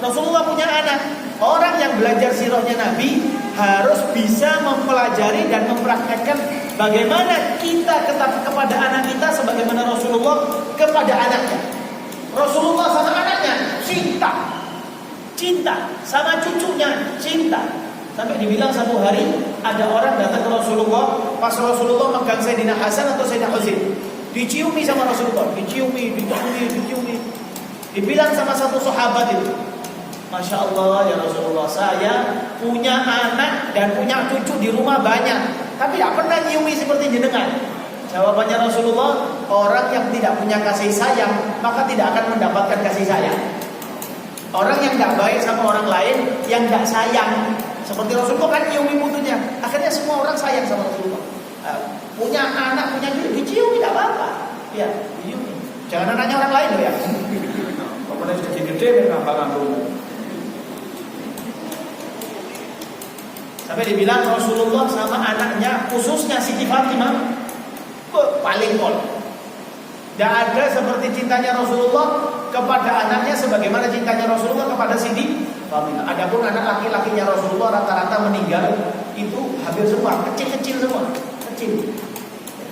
Rasulullah punya anak. Orang yang belajar sirahnya Nabi harus bisa mempelajari dan mempraktekkan bagaimana kita kepada anak kita sebagaimana Rasulullah kepada anaknya. Rasulullah sama anaknya cinta, sama cucunya cinta. Sampai dibilang satu hari ada orang datang ke Rasulullah, pas Rasulullah megang Sayyidina Hasan atau Sayyidina Husain, diciumi sama Rasulullah, diciumi. Dibilang sama satu sahabat itu, Masya Allah ya Rasulullah, saya punya anak dan punya cucu di rumah banyak, tapi tidak pernah nyiumi seperti jenengan. Jawabannya Rasulullah, orang yang tidak punya kasih sayang maka tidak akan mendapatkan kasih sayang. Orang yang tidak baik sama orang lain, yang tidak sayang, seperti Rasulullah kan nyiumi mutunya, akhirnya semua orang sayang sama Rasulullah. Punya anak, punya cucu, diciumi tidak apa-apa. Ya, diciumi. Jangan nanya orang lain loh ya. Pokoknya sudah gede memang dulu. Sampai dibilang Rasulullah sama anaknya, khususnya Siti Fatimah, paling pol. Tidak ada seperti cintanya Rasulullah kepada anaknya sebagaimana cintanya Rasulullah kepada Siti Fatimah. Adapun anak laki-lakinya Rasulullah rata-rata meninggal itu hampir semua kecil-kecil semua, kecil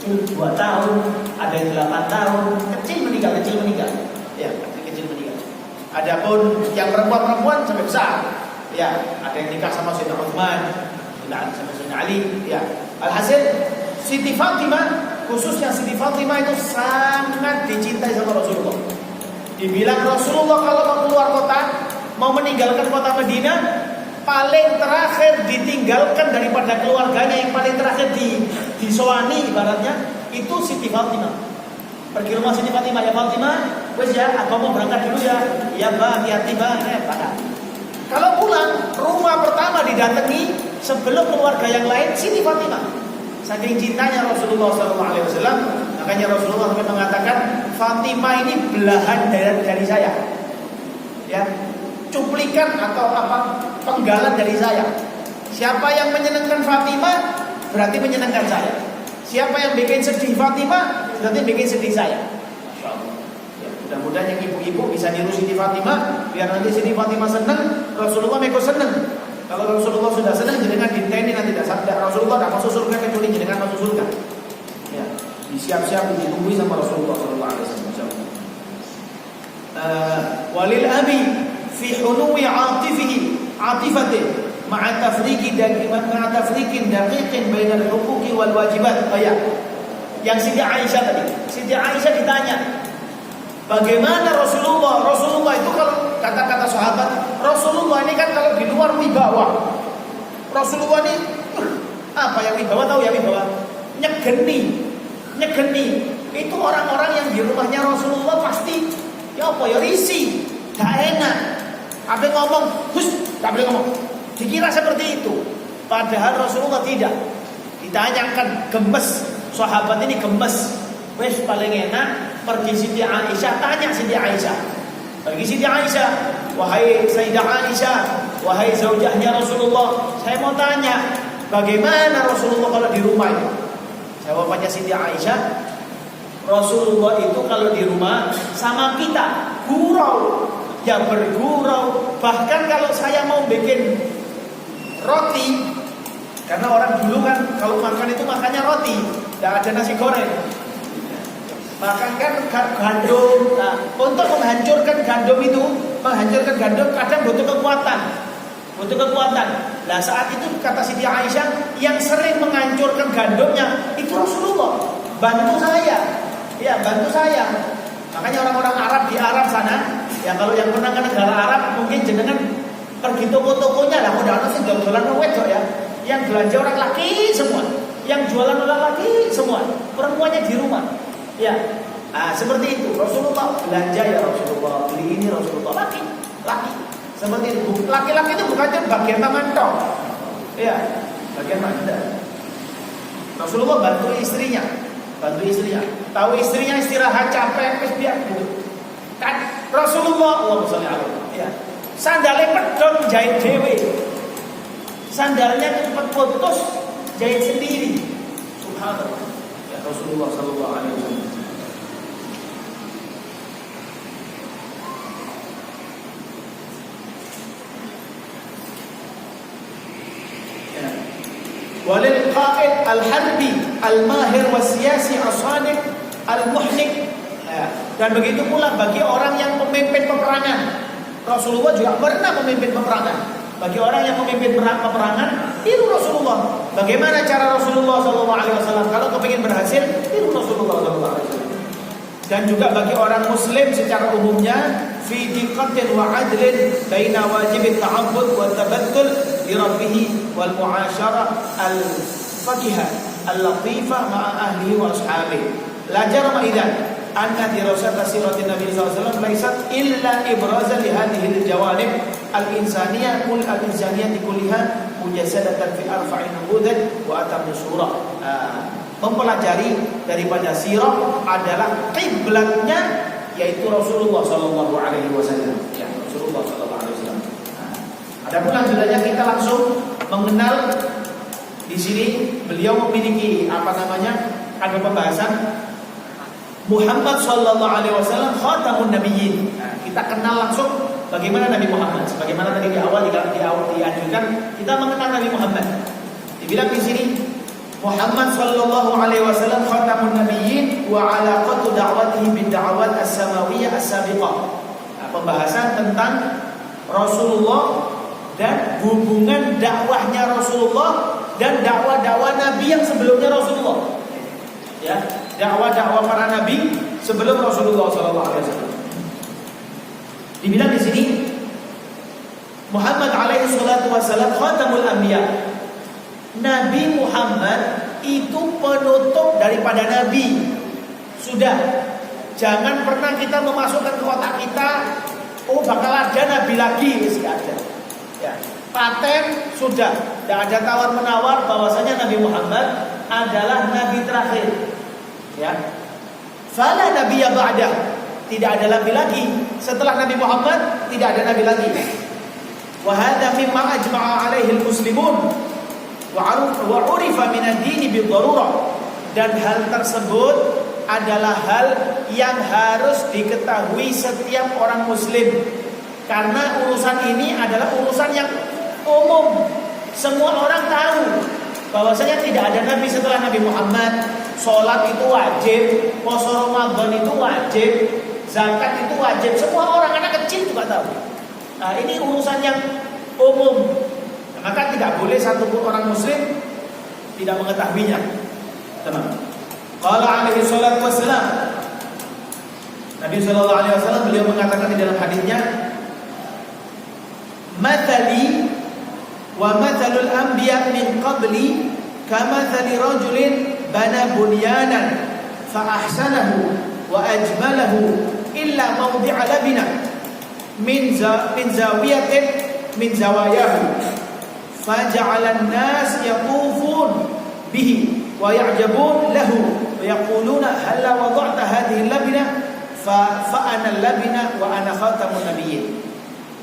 2 tahun, ada yang 8 tahun, kecil meninggal. Ya, kecil meninggal. Adapun yang perempuan sampai besar. Ya, ada yang nikah sama Sayyidina Utsman, sama Sayyidina Ali. Ya, alhasil Siti Fatimah, khususnya Siti Fatimah itu sangat dicintai sama Rasulullah. Dibilang Rasulullah kalau mau keluar kota, mau meninggalkan kota Madinah, paling terakhir ditinggalkan daripada keluarganya, yang paling terakhir disowani ibaratnya itu Siti Fatimah. Pergi rumah Siti Fatimah, ya Fatimah, wes ya, aku mau berangkat dulu ya. Ya Mbak, hati-hati Mbak, pada. Kalau pulang, rumah pertama didatangi sebelum keluarga yang lain Siti Fatimah. Saking cintanya Rasulullah SAW, makanya Rasulullah sampai mengatakan, Fatimah ini belahan dari saya. Ya, cuplikan atau penggalan dari saya. Siapa yang menyenangkan Fatimah berarti menyenangkan saya. Siapa yang bikin sedih Fatimah berarti bikin sedih saya. Ya, mudah-mudahan yang ibu-ibu bisa niru Siti Fatimah, biar nanti Siti Fatimah senang, Rasulullah ikut senang. Kalau Rasulullah sudah senang, jenengan dinteni nanti tidak Rasulullah tidak masuk surga kecuali jenengan masuk surga. Ya, disiap-siap ditunggu sama Rasulullah SAW. Walil abi fi hunuwi atifati ma'a tafriqin daqiqin bainal huquqi wal wajibat. Yang Siti Aisyah tadi. Siti Aisyah ditanya, bagaimana Rasulullah itu kalau kata-kata sahabat, Rasulullah ini kan kalau di luar wibawa. Rasulullah ini apa yang wibawa, tahu ya wibawa? Nyegeni. Itu orang-orang yang di rumahnya Rasulullah pasti ya risih, gak enak. Ada ngomong, gak boleh ngomong. Dikira seperti itu. Padahal Rasulullah tidak. Ditanyakan gemes, sahabat ini gemes. Wes paling enak pergi Siti Aisyah, tanya Siti Aisyah. Pergi Siti Aisyah, wahai Sayyidah Aisyah, wahai zaujahnya Rasulullah, saya mau tanya, bagaimana Rasulullah kalau di rumah itu? Jawabannya Siti Aisyah, Rasulullah itu kalau di rumah sama kita gurau, ya bergurau. Bahkan kalau saya mau bikin roti, karena orang dulu kan kalau makan itu makannya roti, tidak ada nasi goreng. Makan kan gandum. Nah, untuk menghancurkan gandum kadang butuh kekuatan. butuh kekuatan. Nah saat itu kata Siti Aisyah, yang sering menghancurkan gandumnya itu Rasulullah. Bantu saya, ya bantu saya. Makanya orang-orang Arab di Arab sana, ya kalau yang pernah ke negara Arab mungkin jenengan pergi toko-tokonya lah, udah sih jualan wedok ya, yang belanja orang laki semua, yang jualan orang laki semua, perempuannya di rumah, ya. Nah, seperti itu Rasulullah belanja ya Rasulullah, beli ini Rasulullah, laki. Seperti itu. Laki-laki itu bukannya bagian tangan tok. Ya, bagian mana? Rasulullah bantu istrinya. Tahu istrinya istirahat capek, terus biar gitu. Kan Rasulullah, Allahumma sholli alaihi. Ya. Sandalnya pedot jahit dewe. Sandalnya cepat putus jahit sendiri. Subhanallah. Ya Rasulullah sallallahu alaihi wasallam. Walil qa'id al-harbi al-mahir wasiyasi as-sadiq al-muhnik. Dan begitu pula bagi orang yang memimpin peperangan. Rasulullah juga pernah memimpin peperangan. Bagi orang yang memimpin peperangan, tiru Rasulullah. Bagaimana cara Rasulullah SAW? Kalau kepingin berhasil, tiru Rasulullah SAW. Dan juga bagi orang Muslim secara umumnya, fi diqqatin wa adlin baina wajib at-ta'abbud wa tabattul li rabbih wal mu'asyarah al-faqihah al-latifah ma'a ahlihi wa ashabihi. La jarama idzan anna dirasat siratin nabi sallallahu alaihi wasallam laysat illa ibrazan li hadhihi al-jawanib al-insaniyah kul al-insaniyah kulliha mujassadatan fi arfa'i nubudzat wa atammi surah. Mempelajari daripada sirah adalah kiblatnya yaitu Rasulullah sallallahu alaihi wasallam. Ya, Rasulullah sallallahu alaihi wasallam. Adapun lanjutannya kita langsung mengenal di sini beliau memiliki ada pembahasan Muhammad sallallahu alaihi wasallam khatamun nabiyyin. Kita kenal langsung bagaimana Nabi Muhammad. Sebagaimana tadi di awal dianjurkan kita mengenal Nabi Muhammad. Dibilang di sini Muhammad sallallahu alaihi wasallam khatamun nabiyyin wa alaqatu da'watihi bid da'awat as-samawiyyah as-sabiqah. Pembahasan tentang Rasulullah dan hubungan dakwahnya Rasulullah dan dakwah-dakwah nabi yang sebelumnya Rasulullah. Ya, dakwah-dakwah para nabi sebelum Rasulullah sallallahu alaihi wasallam. Dibilang di sini Muhammad alaihi salatu wasallam khatamul anbiya. Nabi Muhammad itu penutup daripada nabi. Sudah. Jangan pernah kita memasukkan ke otak kita, oh bakal ada nabi lagi, tidak ada. Ya. Paten sudah, tidak ada tawar menawar bahwasanya Nabi Muhammad adalah nabi terakhir. Ya. Fala nabiyya ba'dah. Tidak ada nabi lagi setelah Nabi Muhammad, tidak ada nabi lagi. Wa hadza mimma ajma'a alaihi al-muslimun wa urifa min ad-din bi-dharurah. Dan hal tersebut adalah hal yang harus diketahui setiap orang muslim. Karena urusan ini adalah urusan yang umum. Semua orang tahu bahwasanya tidak ada nabi setelah Nabi Muhammad. Salat itu wajib, puasa Ramadan itu wajib, zakat itu wajib. Semua orang, anak kecil juga tahu. Nah, ini urusan yang umum. Maka tidak boleh satupun orang muslim tidak mengetahuinya. Teman. Qala alaihi salatu wassalam. Nabi sallallahu alaihi wasallam beliau mengatakan di dalam hadisnya, "Mathali wa mathalul anbiya min qabli kamathali rajulin bana bunyanan fa ahsanahu wa ajmalahu illa mawdi'a labina min zawiyatin min zawayahu." Faja'ala an-nas yatufun bihi wa ya'jabun lahu wa yaquluna hal wada'ta hadhihi al-labina fa ana al-labina wa ana khatamun nabiyyin.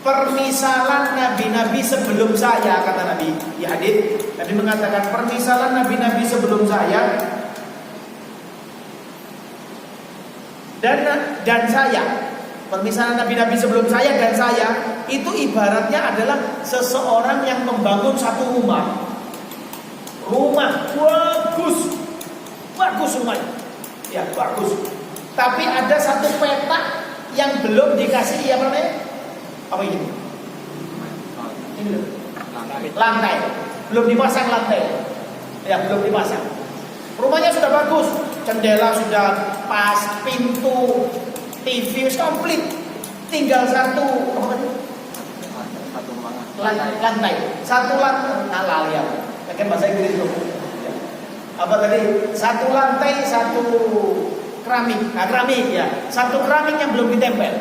Permisalan nabi-nabi sebelum saya, kata Nabi di hadis. Nabi mengatakan permisalan nabi-nabi sebelum saya dan saya. Permisalan nabi-nabi sebelum saya dan saya itu ibaratnya adalah seseorang yang membangun satu rumah. Rumah bagus rumahnya. Ya, bagus. Tapi ada satu petak yang belum dikasih apa ini? Ini loh. lantai. Belum dipasang lantai. Ya, belum dipasang. Rumahnya sudah bagus, jendela sudah pas, pintu, TV komplit. Tinggal satu lantai. Satu lantai. Nah, ya. Kan bahasa Inggris itu. Apa tadi? Satu lantai, satu keramik. Nah, keramik ya. Satu keramik yang belum ditempel.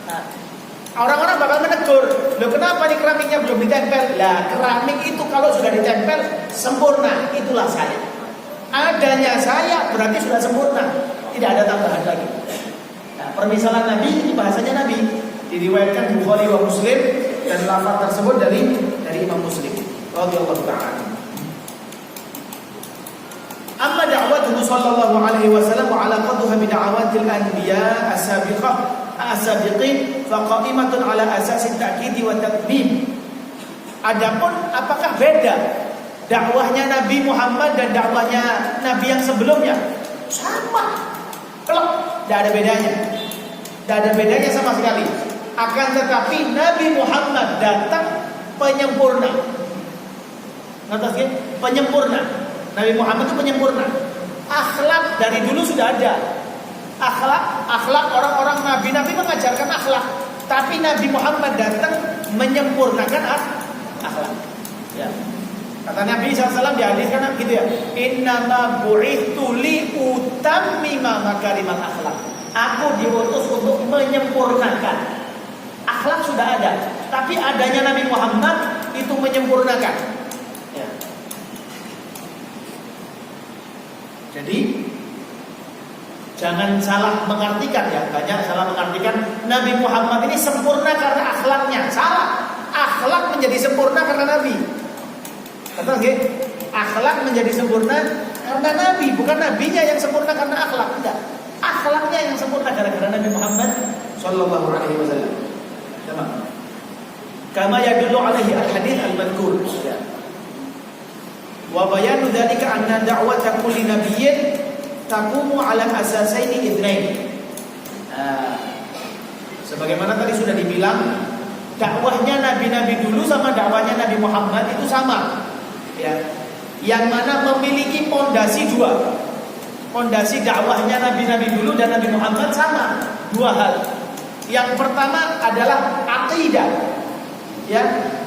Nah, orang-orang bakal menegur, loh kenapa nih keramiknya belum ditempel? Lah keramik itu kalau sudah ditempel sempurna, itulah saya. Adanya saya berarti sudah sempurna, tidak ada tambahan lagi. Nah, permisalan Nabi ini bahasanya Nabi diriwayatkan Bukhari wa Muslim dan lafaz tersebut dari Imam Muslim radhiyallahu ta'ala. Amma da'watuhu sallallahu alaihi wasallam wa ala qadha bi da'awatil anbiya as-sabiqin faqaimatun ala asasi ta'kid wa tatmim. Adapun apakah beda dakwahnya Nabi Muhammad dan dakwahnya Nabi yang sebelumnya? Sama. Kelak, tidak ada bedanya. Tidak ada bedanya sama sekali. Akan tetapi Nabi Muhammad datang penyempurna. Ngerti? Penyempurna. Nabi Muhammad itu penyempurna. Akhlak dari dulu sudah ada. Akhlak orang-orang nabi-nabi mengajarkan akhlak, tapi Nabi Muhammad datang menyempurnakan akhlak. Ya. Kata Nabi SAW di hadis kan gitu ya. Innama bu'ithu li utammima makarimal akhlak. Aku diutus untuk menyempurnakan. Akhlak sudah ada, tapi adanya Nabi Muhammad itu menyempurnakan. Ya. Jadi jangan salah mengartikan ya, banyak salah mengartikan Nabi Muhammad ini sempurna karena akhlaknya. Salah. Akhlak menjadi sempurna karena Nabi. Betul nggih? Akhlak menjadi sempurna karena Nabi, bukan nabinya yang sempurna karena akhlak. Tidak. Akhlaknya yang sempurna gara-gara Nabi Muhammad sallallahu alaihi wasallam. Sama. Kama yadullu alaihi al-hadits al-madhkur. Ya. Wa bayanu dzalika anna da'wata kulli nabiyyin taqumu ala asasaini itsnain. Sebagaimana tadi sudah dibilang, dakwahnya nabi-nabi dulu sama dakwahnya Nabi Muhammad itu sama. Ya. Yang mana memiliki pondasi dua. Pondasi dakwahnya nabi-nabi dulu dan Nabi Muhammad sama, dua hal. Yang pertama adalah akidah. Ya,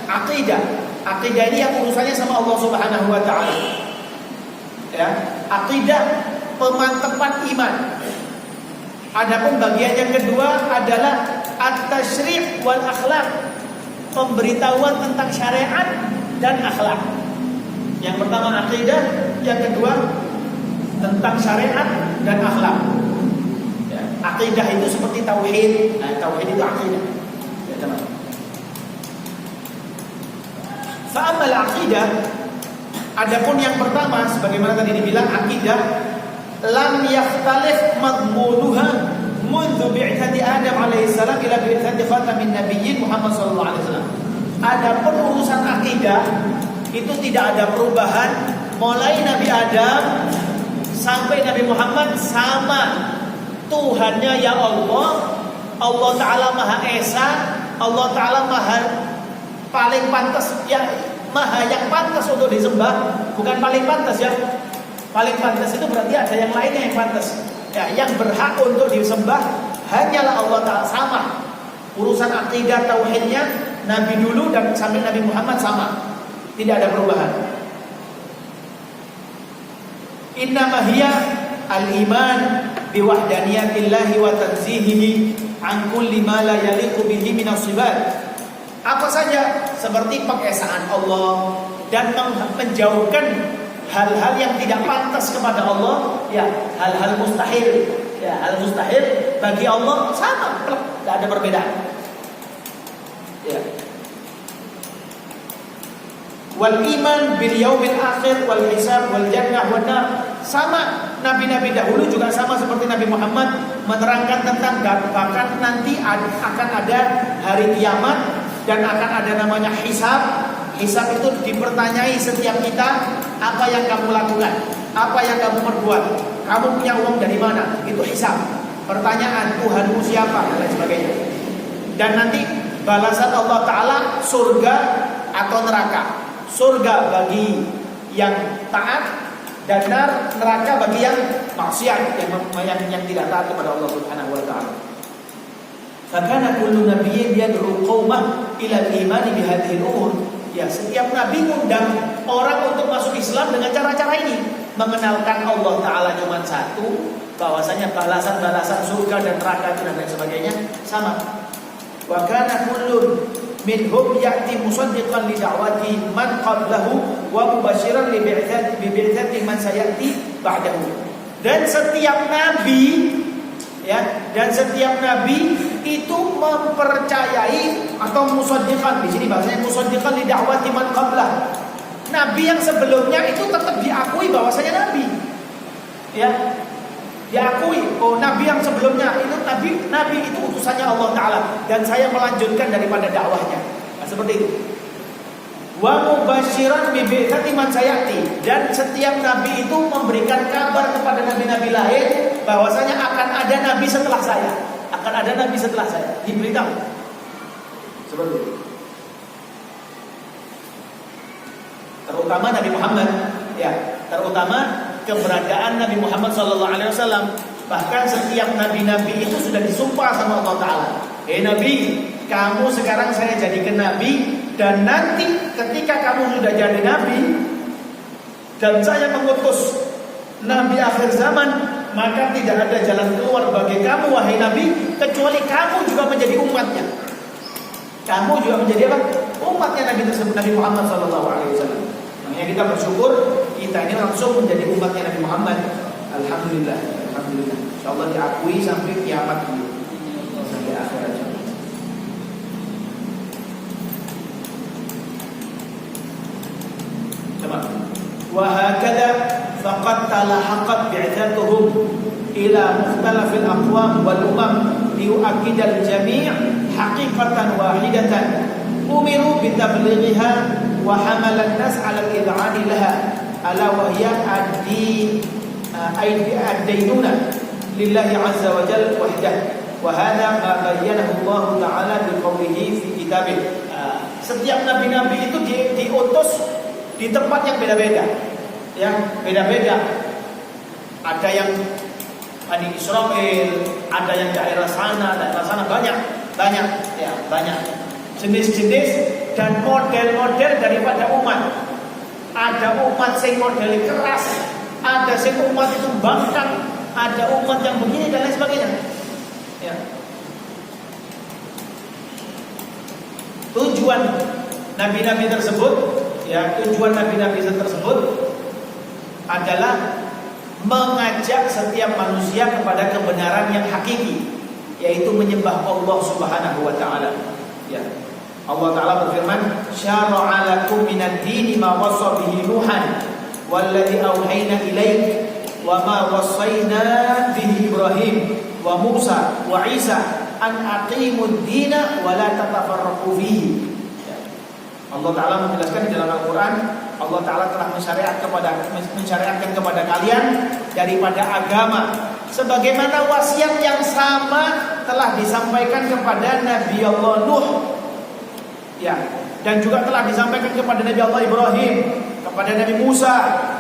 akidah. Akidah ini yang urusannya sama Allah Subhanahu wa taala. Ya, akidah pemantapan iman. Adapun bagian yang kedua adalah at-tasyri' wal akhlak. Pemberitahuan tentang syariat dan akhlak. Yang pertama akidah, yang kedua tentang syariat dan akhlak. Ya, akidah itu seperti tauhid. Nah, tauhid itu akidah. Ya, teman. Fa'amal akidah, adapun yang pertama sebagaimana tadi dibilang akidah lam yakhtalif madmunuha mundu bi'tsati Adam alaihi salam ila bi'tsati khatamin nabiyyin Muhammad sallallahu alaihi wasallam. Adapun urusan akidah itu tidak ada perubahan mulai Nabi Adam sampai Nabi Muhammad sama. Tuhannya ya Allah, Allah Ta'ala Maha Esa, Allah Ta'ala Maha paling pantas ya, Maha yang pantas untuk disembah, bukan paling pantas ya. Paling pantas itu berarti ada yang lainnya yang pantas. Ya, yang berhak untuk disembah hanyalah Allah Ta'ala. Sama. Urusan akidah tauhidnya Nabi dulu dan sampai Nabi Muhammad sama. Tidak ada perubahan. Innama hiya al-iman biwahdaniyatillahi wa tanzihihi an kulli ma la yaliqu bihi minas sifat. Apa saja seperti pengesaan Allah dan menjauhkan hal-hal yang tidak pantas kepada Allah, ya, hal-hal mustahil. Ya, hal mustahil bagi Allah sama, tidak ada perbedaan. Ya. Wal iman bil yaumil akhir wal hisab wal jannah wan nar. Sama, nabi-nabi dahulu juga sama seperti Nabi Muhammad menerangkan tentang bahkan nanti akan ada hari kiamat dan akan ada namanya hisab. Hisab itu dipertanyai setiap kita, apa yang kamu lakukan, apa yang kamu perbuat, kamu punya uang dari mana, itu hisab. Pertanyaan Tuhanmu siapa dan lain sebagainya. Dan nanti balasan Allah Ta'ala surga atau neraka. Surga bagi yang taat dan neraka bagi yang maksiat, yang tidak taat kepada Allah Subhanahu wa taala. Fakana kullu nabiyyin yad'u qaumah ila al-iman bi hadhihi al-umur. Ya, setiap nabi mengundang orang untuk masuk Islam dengan cara-cara ini, mengenalkan Allah taala cuma satu, bahwasanya balasan-balasan surga dan neraka dan lain sebagainya sama. Wa kana kullun minhum ya'ti musaddiqan li da'wati man qablahu wa mubashiran li bi'tsati man sayati ba'dahu. Dan setiap nabi itu mempercayai atau musaddiqan, di sini bahasanya musaddiqan li da'wati man qablah. Nabi yang sebelumnya itu tetap diakui bahwasanya nabi. Ya. Diakui, oh nabi yang sebelumnya itu nabi itu utusannya Allah taala dan saya melanjutkan daripada dakwahnya. Nah, seperti itu. Wa mubasyiran bi bi'tsati man sayati, dan setiap nabi itu memberikan kabar kepada nabi-nabi lain bahwasanya akan ada nabi setelah saya. Akan ada nabi setelah saya. Diberitahu. Seperti itu. Terutama Nabi Muhammad, ya, terutama keberadaan Nabi Muhammad SAW. Bahkan setiap nabi-nabi itu sudah disumpah sama Allah Ta'ala. Nabi, kamu sekarang saya jadikan nabi, dan nanti ketika kamu sudah jadi nabi dan saya mengutus nabi akhir zaman, maka tidak ada jalan keluar bagi kamu wahai nabi, kecuali kamu juga menjadi umatnya. Kamu juga menjadi apa? Umatnya Nabi tersebut, Nabi Muhammad SAW. Makanya kita bersyukur kita ini langsung menjadi umatnya Nabi Muhammad. Alhamdulillah, alhamdulillah. Insyaallah diakui sampai kiamat dulu, sampai akhirat. Coba. Wa hakadha faqad talahaqat bi'tsatuhum ila mukhtalafil aqwam wal umam liyu'akkidal jami' haqiqatan wahidatan umiru bitablighiha wa hamalan nas 'ala al-id'ani laha ala wa hiya ad-dainuna lillahi 'azza wa jalla wahdah wa hadha ma bayyanahu Allah ta'ala bi qawlihi fi kitabih. Setiap nabi-nabi itu diutus di tempat yang beda-beda. Ya, beda-beda. Ada yang Bani Israel, ada yang daerah sana, banyak jenis-jenis dan model-model daripada umat. Ada umat yang model keras, ada yang umat itu bangkang, ada umat yang begini dan lain sebagainya. Ya. Tujuan nabi-nabi tersebut adalah mengajak setiap manusia kepada kebenaran yang hakiki, yaitu menyembah Allah Subhanahu wa taala. Ya. Allah taala berfirman, "Syara'a lakum minad dini ma wassa bihi Nuhan walladzi auhayna ilaik wa ma wassayna bihi Ibrahim wa Musa wa Isa an aqimud dina wa la tatafarraqu fihi." Ya. Allah taala menjelaskan di dalam Al-Qur'an, Allah Ta'ala telah mensyariatkan kepada kalian daripada agama sebagaimana wasiat yang sama telah disampaikan kepada Nabi Allah Nuh, ya, dan juga telah disampaikan kepada Nabi Allah Ibrahim, kepada Nabi Musa,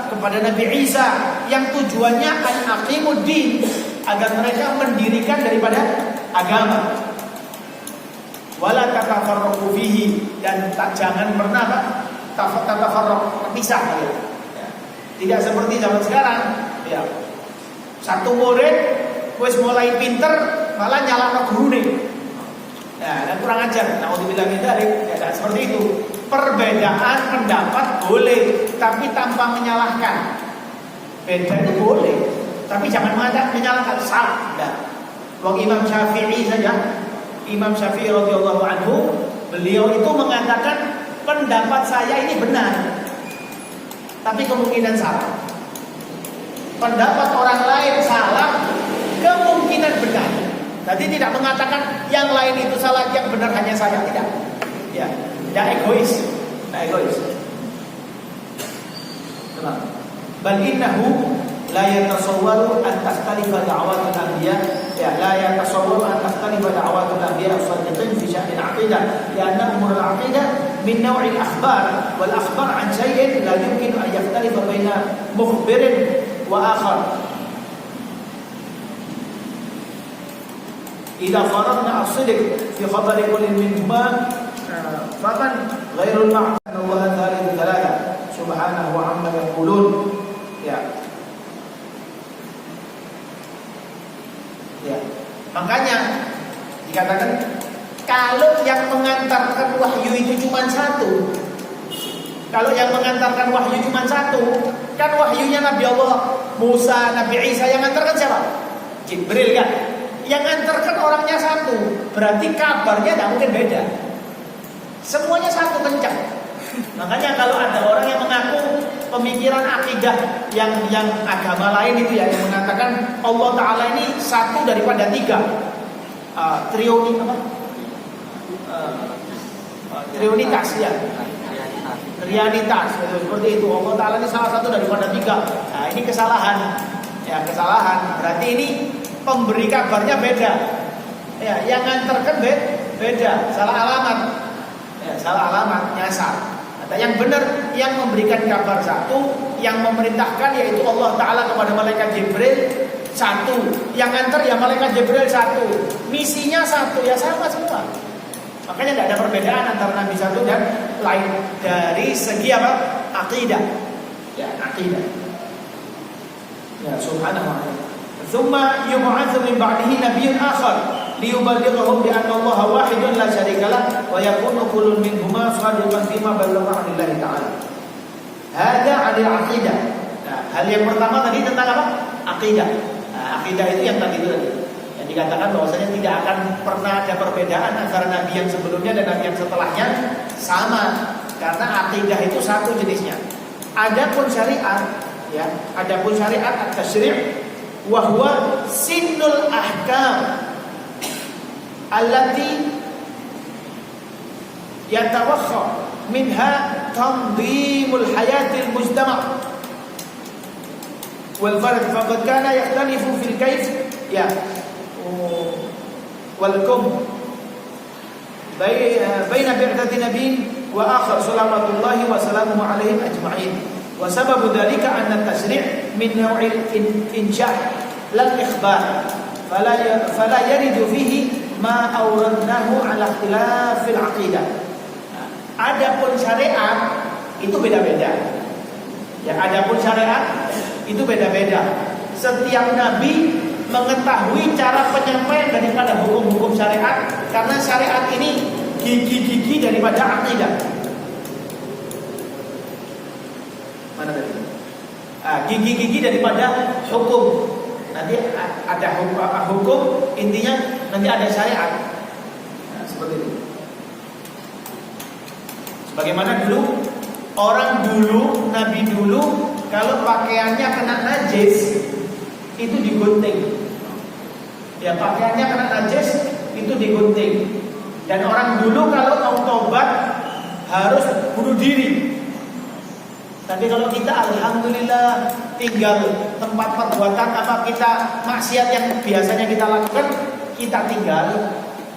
kepada Nabi Isa, yang tujuannya an-aqimuddin, agar mereka mendirikan daripada agama. Wala tatafarraqu fihi, dan jangan pernah tatafarraq, terpisah ya. Tidak seperti zaman sekarang, ya. Satu murid wis mulai pinter malah nyalahno gurune. Nah, dan kurang ajar. Nauzubillah min dzalik. Ya, seperti itu. Perbedaan pendapat boleh, tapi tanpa menyalahkan. Beda itu boleh, tapi jangan menyalahkan, salah. Nah, wong Imam Syafi'i saja, Imam Syafi'i radhiyallahu anhu, beliau itu mengatakan pendapat saya ini benar, tapi kemungkinan salah. Pendapat orang lain salah, kemungkinan benar. Jadi tidak mengatakan yang lain itu salah, yang benar hanya saya, tidak. Ya, tidak egois, tidak egois. Bal innahu la yatasawwaru an takhtalifa da'watul anbiya, ya, la yatasawwaru an takhtalifa da'watul anbiya as-sadiqin fi sya'nil 'aqidah, li'anna umur al-'aqidah min naw'il akhbar wal akhbar an syai'in la yumkin an yakhtalifa baina mukhbirin wa akhar. Idza faradna as-sidq fi khabari kullin minhuma faman ghairul ma'na Allah dzalikum thalatha subhanahu wa amma yaqulun. Ya. Makanya dikatakan kalau yang mengantarkan wahyu itu cuma satu, kalau yang mengantarkan wahyu cuma satu, kan wahyunya Nabi Allah Musa, Nabi Isa, yang mengantarkan siapa? Jibril kan? Yang mengantarkan orangnya satu, berarti kabarnya tidak mungkin beda. Semuanya satu kencang. Makanya kalau ada orang yang mengaku pemikiran akidah yang agama lain itu ya, yang mengatakan Allah Ta'ala ini satu daripada tiga, Triunitas ya, Trianitas seperti itu. Allah Ta'ala ini salah satu daripada tiga. Nah ini kesalahan, ya kesalahan. Berarti ini pemberi kabarnya beda, ya yang nganterkan beda, salah alamat, ya salah alamat, nyasar. Ada yang benar, yang memberikan kabar satu, yang memerintahkan yaitu Allah Ta'ala kepada malaikat Jibril satu, yang nganter ya malaikat Jibril satu, misinya satu, ya sama semua. Makanya tidak ada perbedaan antara Nabi satu dan lain dari segi apa? Aqidah. Ya, aqidah. Ya, subhanallah. Tsumma yub'atsu min ba'dihi nabiyyun akhar liyuballighahum bi anna Allah wahidun la syarika lah wa yakunu kullun minhuma shadiqan fima ballagha anillahi ta'ala. Hada 'ala aqidah. Nah, hal yang pertama tadi tentang apa? Aqidah. Nah, aqidah itu yang tadi itu tadi. Yang dikatakan bahwasanya tidak akan pernah ada perbedaan antara nabi yang sebelumnya dan nabi yang setelahnya, sama karena aqidah itu satu jenisnya. Adapun syariat, ya, adapun syariat at-tasyri' wa huwa sinnul ahkam allati yatawakha minha tanzimul hayatil mujtama' wal fard faqad kana yakhtalifu fil kayf ya wal kum baina bi'dati nabiyyin wa akhar salawatullahi wa salamuhu alaihim ajma'in. Wa sababu dzalika anna at-tasyri' min naw'il insya' lal ikhbar fala yaridu fihi ma awradnahu ala ikhtilafil aqidah. Adapun syariat itu beda-beda. Ya, adapun syariat itu beda-beda. Setiap nabi mengetahui cara penyampaian daripada hukum-hukum syariat, karena syariat ini gigi-gigi daripada aqidah. Mana tadi? Gigi-gigi daripada hukum. Nanti ada hukum, intinya nanti ada syariat. Nah, seperti itu. Sebagaimana dulu orang dulu, nabi dulu, kalau pakaiannya kena najis itu digunting. Ya, pakaiannya kena najis itu digunting. Dan orang dulu kalau mau tobat harus bunuh diri. Tapi kalau kita alhamdulillah tinggal tempat perbuatan apa kita maksiat yang biasanya kita lakukan, kita tinggal,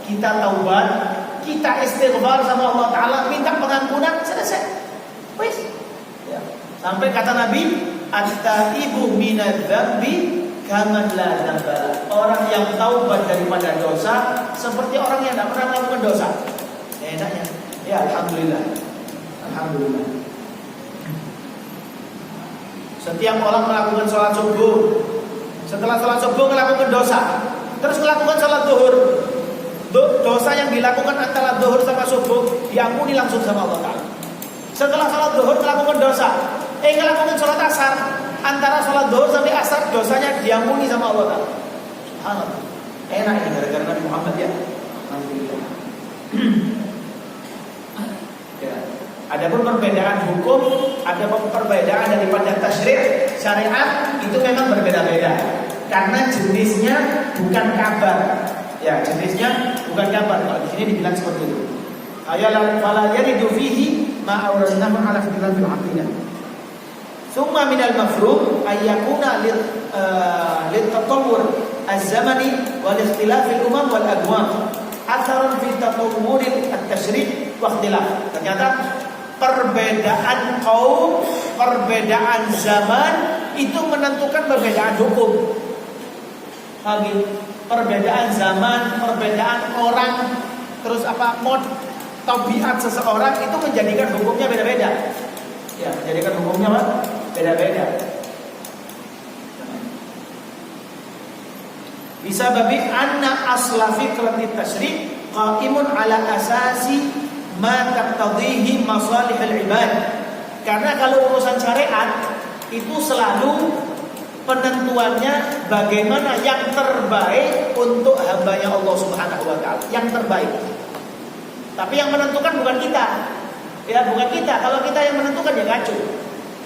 kita taubat, kita istighfar sama Allah Ta'ala, minta pengampunan, selesai. Wes. Ya. Sampai kata Nabi, at-taibu minadz-dzambi kaman la dzamba. Orang yang taubat daripada dosa seperti orang yang tidak pernah melakukan dosa. Ya, enaknya. Ya, alhamdulillah. Alhamdulillah. Setiap orang melakukan sholat subuh, setelah sholat subuh melakukan dosa, terus melakukan sholat zuhur, dosa yang dilakukan antara zuhur sama subuh diampuni langsung sama Allah Ta'ala. Setelah sholat zuhur melakukan dosa, melakukan sholat asar, antara sholat zuhur sampai asar dosanya diampuni sama Allah Ta'ala. Subhanallah. Enak ini gara-gara Nabi Muhammad ya. Alhamdulillah. Adapun perbedaan hukum, ada perbedaan daripada tasyri' syariat itu memang berbeda-beda. Karena jenisnya bukan kabar. Ya, jenisnya bukan kabar. Kalau di sini dibilang seperti itu. Ayalan fala yaridu fihi ma awradnahu ala ikhtilafil aqidah. Summa minal mafruq ayyakuna lit tatawwur az-zamani wal ikhtilafil umam wal adwan atharun fi tatawwuril at-tasyri' wa ikhtilaf. Ternyata perbedaan kaum, perbedaan zaman itu menentukan perbedaan hukum. Perbedaan zaman, perbedaan orang, terus mod tabiat seseorang itu menjadikan hukumnya beda-beda. Ya, menjadikan hukumnya beda-beda. Bisa babi anna asla fikrati tasyri' qaimun ala asasi ma taqtadhihi masalihul ibad. Karena kalau urusan syariat itu selalu penentuannya bagaimana yang terbaik untuk hambanya Allah Subhanahu wa taala, yang terbaik. Tapi yang menentukan bukan kita. Ya, bukan kita. Kalau kita yang menentukan ya ngaco.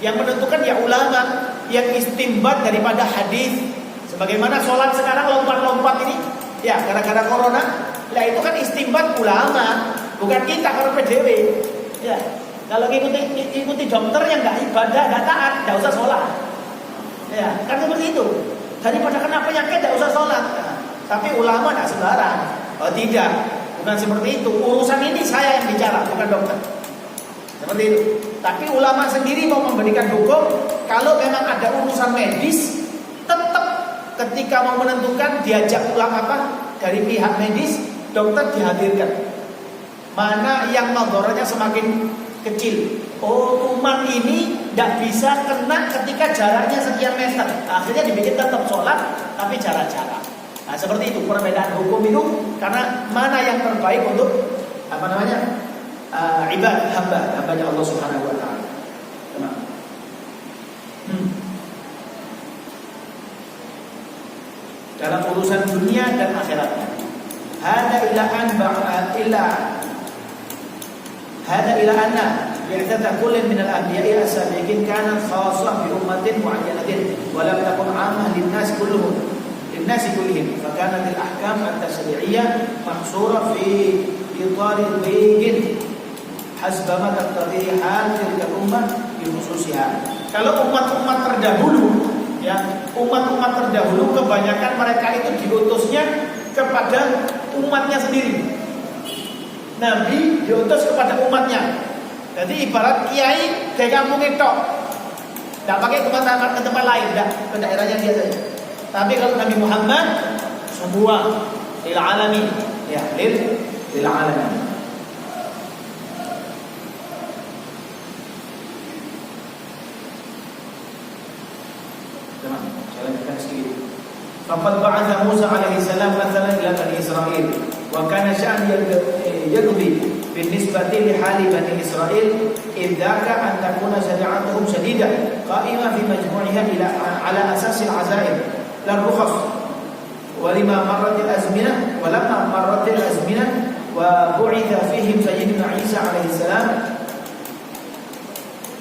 Yang menentukan ya ulama yang istinbat daripada hadis. Sebagaimana sholat sekarang lompat-lompat ini, ya gara-gara corona. Lah itu kan istinbat ulama, bukan kita kalau PDW. Ya, kalau ikuti dokter yang nggak ibadah, nggak taat, nggak usah sholat. Ya, kan seperti itu. Daripada kena penyakit nggak usah sholat. Nah, tapi ulama nggak sembarang. Oh tidak, bukan seperti itu. Urusan ini saya yang bicara, bukan dokter. Seperti itu. Tapi ulama sendiri mau memberikan hukum kalau memang ada urusan medis, tetap ketika mau menentukan diajak ulama dari pihak medis, dokter dihadirkan. Mana yang madoranya semakin kecil. Oh, kuman ini tidak bisa kena ketika jaraknya sekian meter. Akhirnya dibikin tetap sholat, tapi jarak-jarak. Nah, seperti itu perbedaan hukum itu karena mana yang terbaik untuk ibadah hambanya Allah Subhanahu wa taala. Dalam urusan dunia dan akhiratnya. Hada ila anna bi'athata kullin minal anbiya'i as-sabiqin kana khassah bi ummatin mu'ayyanatin wa lam takun 'ammah lin-nas kullihim fa kanat al-ahkam at-tashri'iyyah mahsura fi itar dhayyin hasba ma taqtadi hal tilka ummah bi khususiha. Kalau umat-umat terdahulu, ya, umat-umat terdahulu kebanyakan mereka itu diutusnya kepada umatnya sendiri. Nabi diutus kepada umatnya. Jadi ibarat kiai dari kampung itu, tidak pakai ke tempat lain, tidak ke daerahnya dia saja. Tapi kalau Nabi Muhammad semua lil alamin, ya lil alamin. Saya lanjutkan sedikit. Faqad ba'atha Musa alaihi salam mathalan ila Bani Israil wa kana sya'an yaqdi binisbati li hali Bani Israil idzaka an takuna syari'atuhum shadidah qa'imah fi majmu'iha ila ala asas al-azaim la rukhas wa lima marrat al-azminah wa lamma marrat al-azminah wa bu'itha fihim sayyidina Isa alaihi salam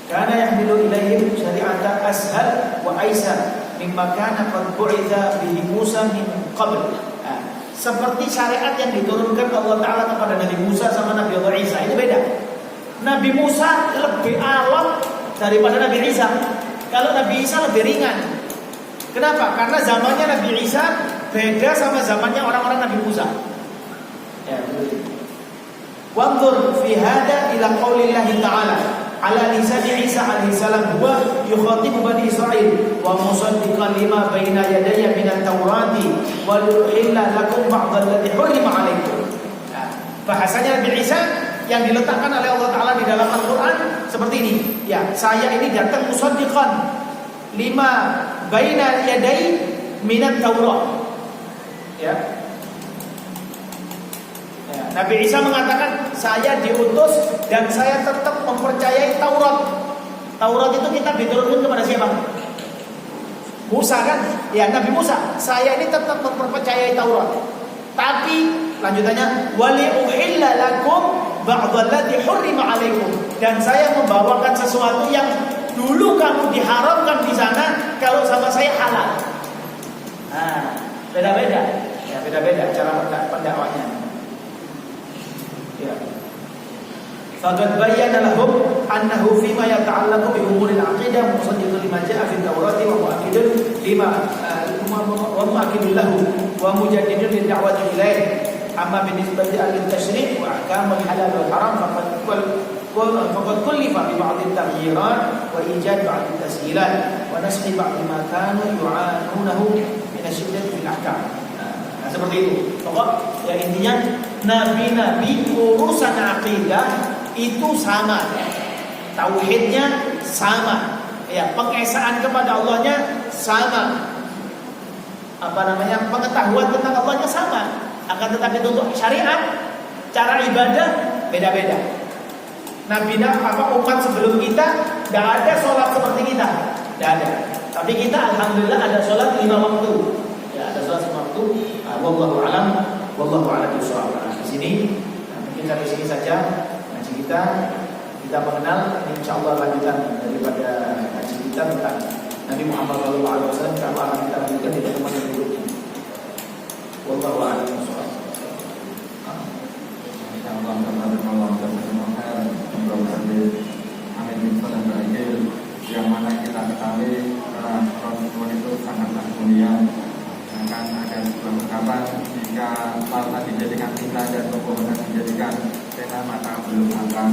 kana yahmilu ilaihim syari'atan ashal wa aisar mimma kana qad bu'itha bihi Musa min qabl. Seperti syariat yang diturunkan Allah Ta'ala kepada Nabi Musa sama Nabi Allah Isa. Ini beda. Nabi Musa lebih alam daripada Nabi Isa. Kalau Nabi Isa lebih ringan. Kenapa? Karena zamannya Nabi Isa beda sama zamannya orang-orang Nabi Musa. Ya, betul. Wanzur fi hada ila qaulillahi ta'ala ala lisan Isa alaihi salam huwa yukhatibu Bani Israil wa musaddiqan lima baina yadayya minat Taurati wa yuhilla lakum ba'd alladhi hurima alaikum. Bahasanya Nabi Isa yang diletakkan oleh Allah Ta'ala di dalam Al-Quran seperti ini. Ya, saya ini datang musaddiqan lima baina yaday minat Taurat. Ya. Nabi Isa mengatakan saya diutus dan saya tetap mempercayai Taurat. Taurat itu kita diturunkan kepada siapa? Musa kan? Ya, Nabi Musa. Saya ini tetap mempercayai Taurat. Tapi lanjutannya wali uhilla lakum ba'dalladzi hurrima alaikum. Dan saya membawakan sesuatu yang dulu kamu diharamkan di sana, kalau sama saya halal. Nah, beda-beda. Ya, beda-beda cara pendakwahnya. Ya. Faqad bayyana lahum annahu fima yata'allaqu bi umuril aqidah musaddiqun lima ja'a fi Taurati wa mu'akkidun lima wa mu'akkidun lahu wa mujaddidun lid da'wati ilaih amma binisbati al-tashri' wa ahkam al-halal wal haram faqad kullifa bi ba'd at-taghyirat wa ijad ba'd at-tashilat wa nasli ba'd ma kanu yu'anunahu min asyiddati fil ahkam. Nah, seperti itu. Pokok ya intinya nabi-nabi urusan akidah itu sama. Tauhidnya sama. Ya, pengesaan kepada Allahnya sama. Pengetahuan tentang Allahnya sama. Akan tetapi untuk syariat, cara ibadah beda-beda. Umat sebelum kita tidak ada sholat seperti kita, tidak ada. Tapi kita alhamdulillah ada sholat 5 waktu. Ya, ada sholat 5 waktu. Wallahu a'lam, wallahu a'lam bishawab. Di sini, mungkin sampai sini saja ngaji kita. Kita mengenal, ini insyaallah lanjutan daripada ngaji kita tentang Nabi Muhammad SAW. Insyaallah akan kita lanjutkan di pertemuan yang berikutnya. Wallahu a'lam bishawab. Insyaallah yang mana kita ketahui Rasulullah itu sangatlah mulia. Akan ada sebuah ungkapan, jika lautan dijadikan tinta dan pepohonan dijadikan pena, maka belum akan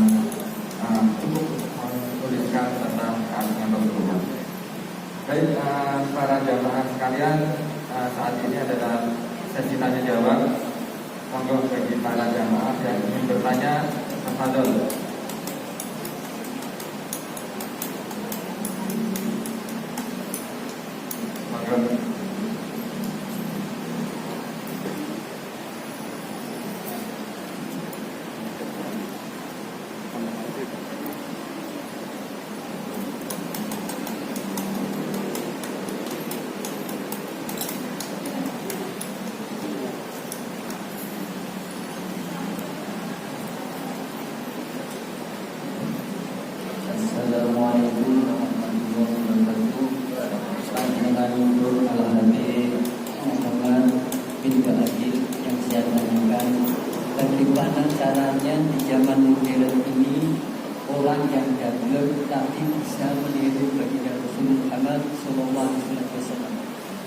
cukup menuliskan tentang keagungan Rasulullah. Baik, para jamaah sekalian, saat ini adalah sesi tanya jawab. Monggo bagi para jamaah yang ingin bertanya, tafadhol. Monggo. Assalamualaikum warahmatullahi wabarakatuh. Dengan Nur Al-Habib Muhammad bin Ba'adil yang saya tanyakan, bagaimana caranya di zaman modern ini orang yang gagal tapi bisa meniru baginda Rasul Muhammad SAW.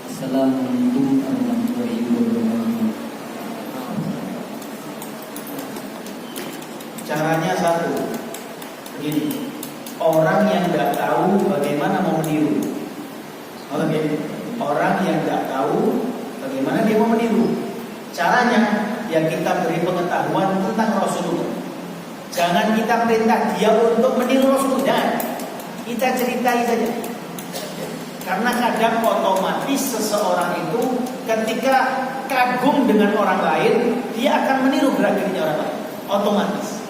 Assalamualaikum warahmatullahi wabarakatuh. Caranya satu, begini. Orang yang tidak tahu bagaimana mau meniru. Oke. Orang yang tidak tahu bagaimana dia mau meniru. Caranya ya kita beri pengetahuan tentang Rasulullah. Jangan kita perintah dia untuk meniru Rasulullah. Kita ceritai saja. Karena kadang otomatis seseorang itu ketika kagum dengan orang lain, dia akan meniru gerak-geriknya orang lain. Otomatis.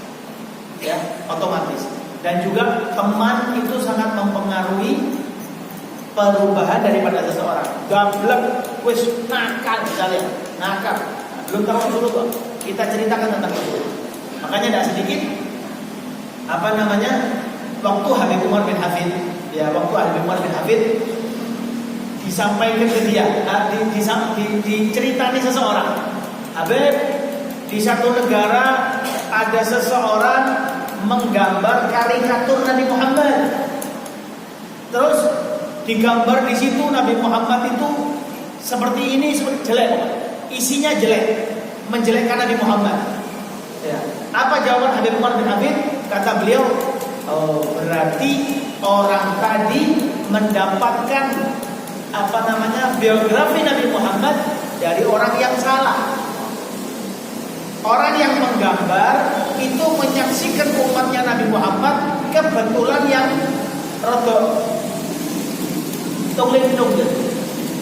Ya, otomatis. Dan juga teman itu sangat mempengaruhi perubahan daripada seseorang. Gablek, wis nakal misalnya, nakal. Belum tahu Rasulullah, kita ceritakan tentang Rasulullah. Makanya tidak sedikit waktu Habib Umar bin Hafid, ya waktu Habib Umar bin Hafid disampaikan ke dia, diceritani seseorang. Habib, di satu negara ada seseorang menggambar karikatur Nabi Muhammad. Terus digambar di situ Nabi Muhammad itu seperti ini, seperti jelek. Isinya jelek, menjelekkan Nabi Muhammad. Ya. Apa jawaban Habib Umar bin Hafid? Kata beliau, oh, berarti orang tadi mendapatkan biografi Nabi Muhammad dari orang yang salah. Orang yang menggambar itu menyaksikan umatnya Nabi Muhammad kebetulan yang rodok tungling-tungling,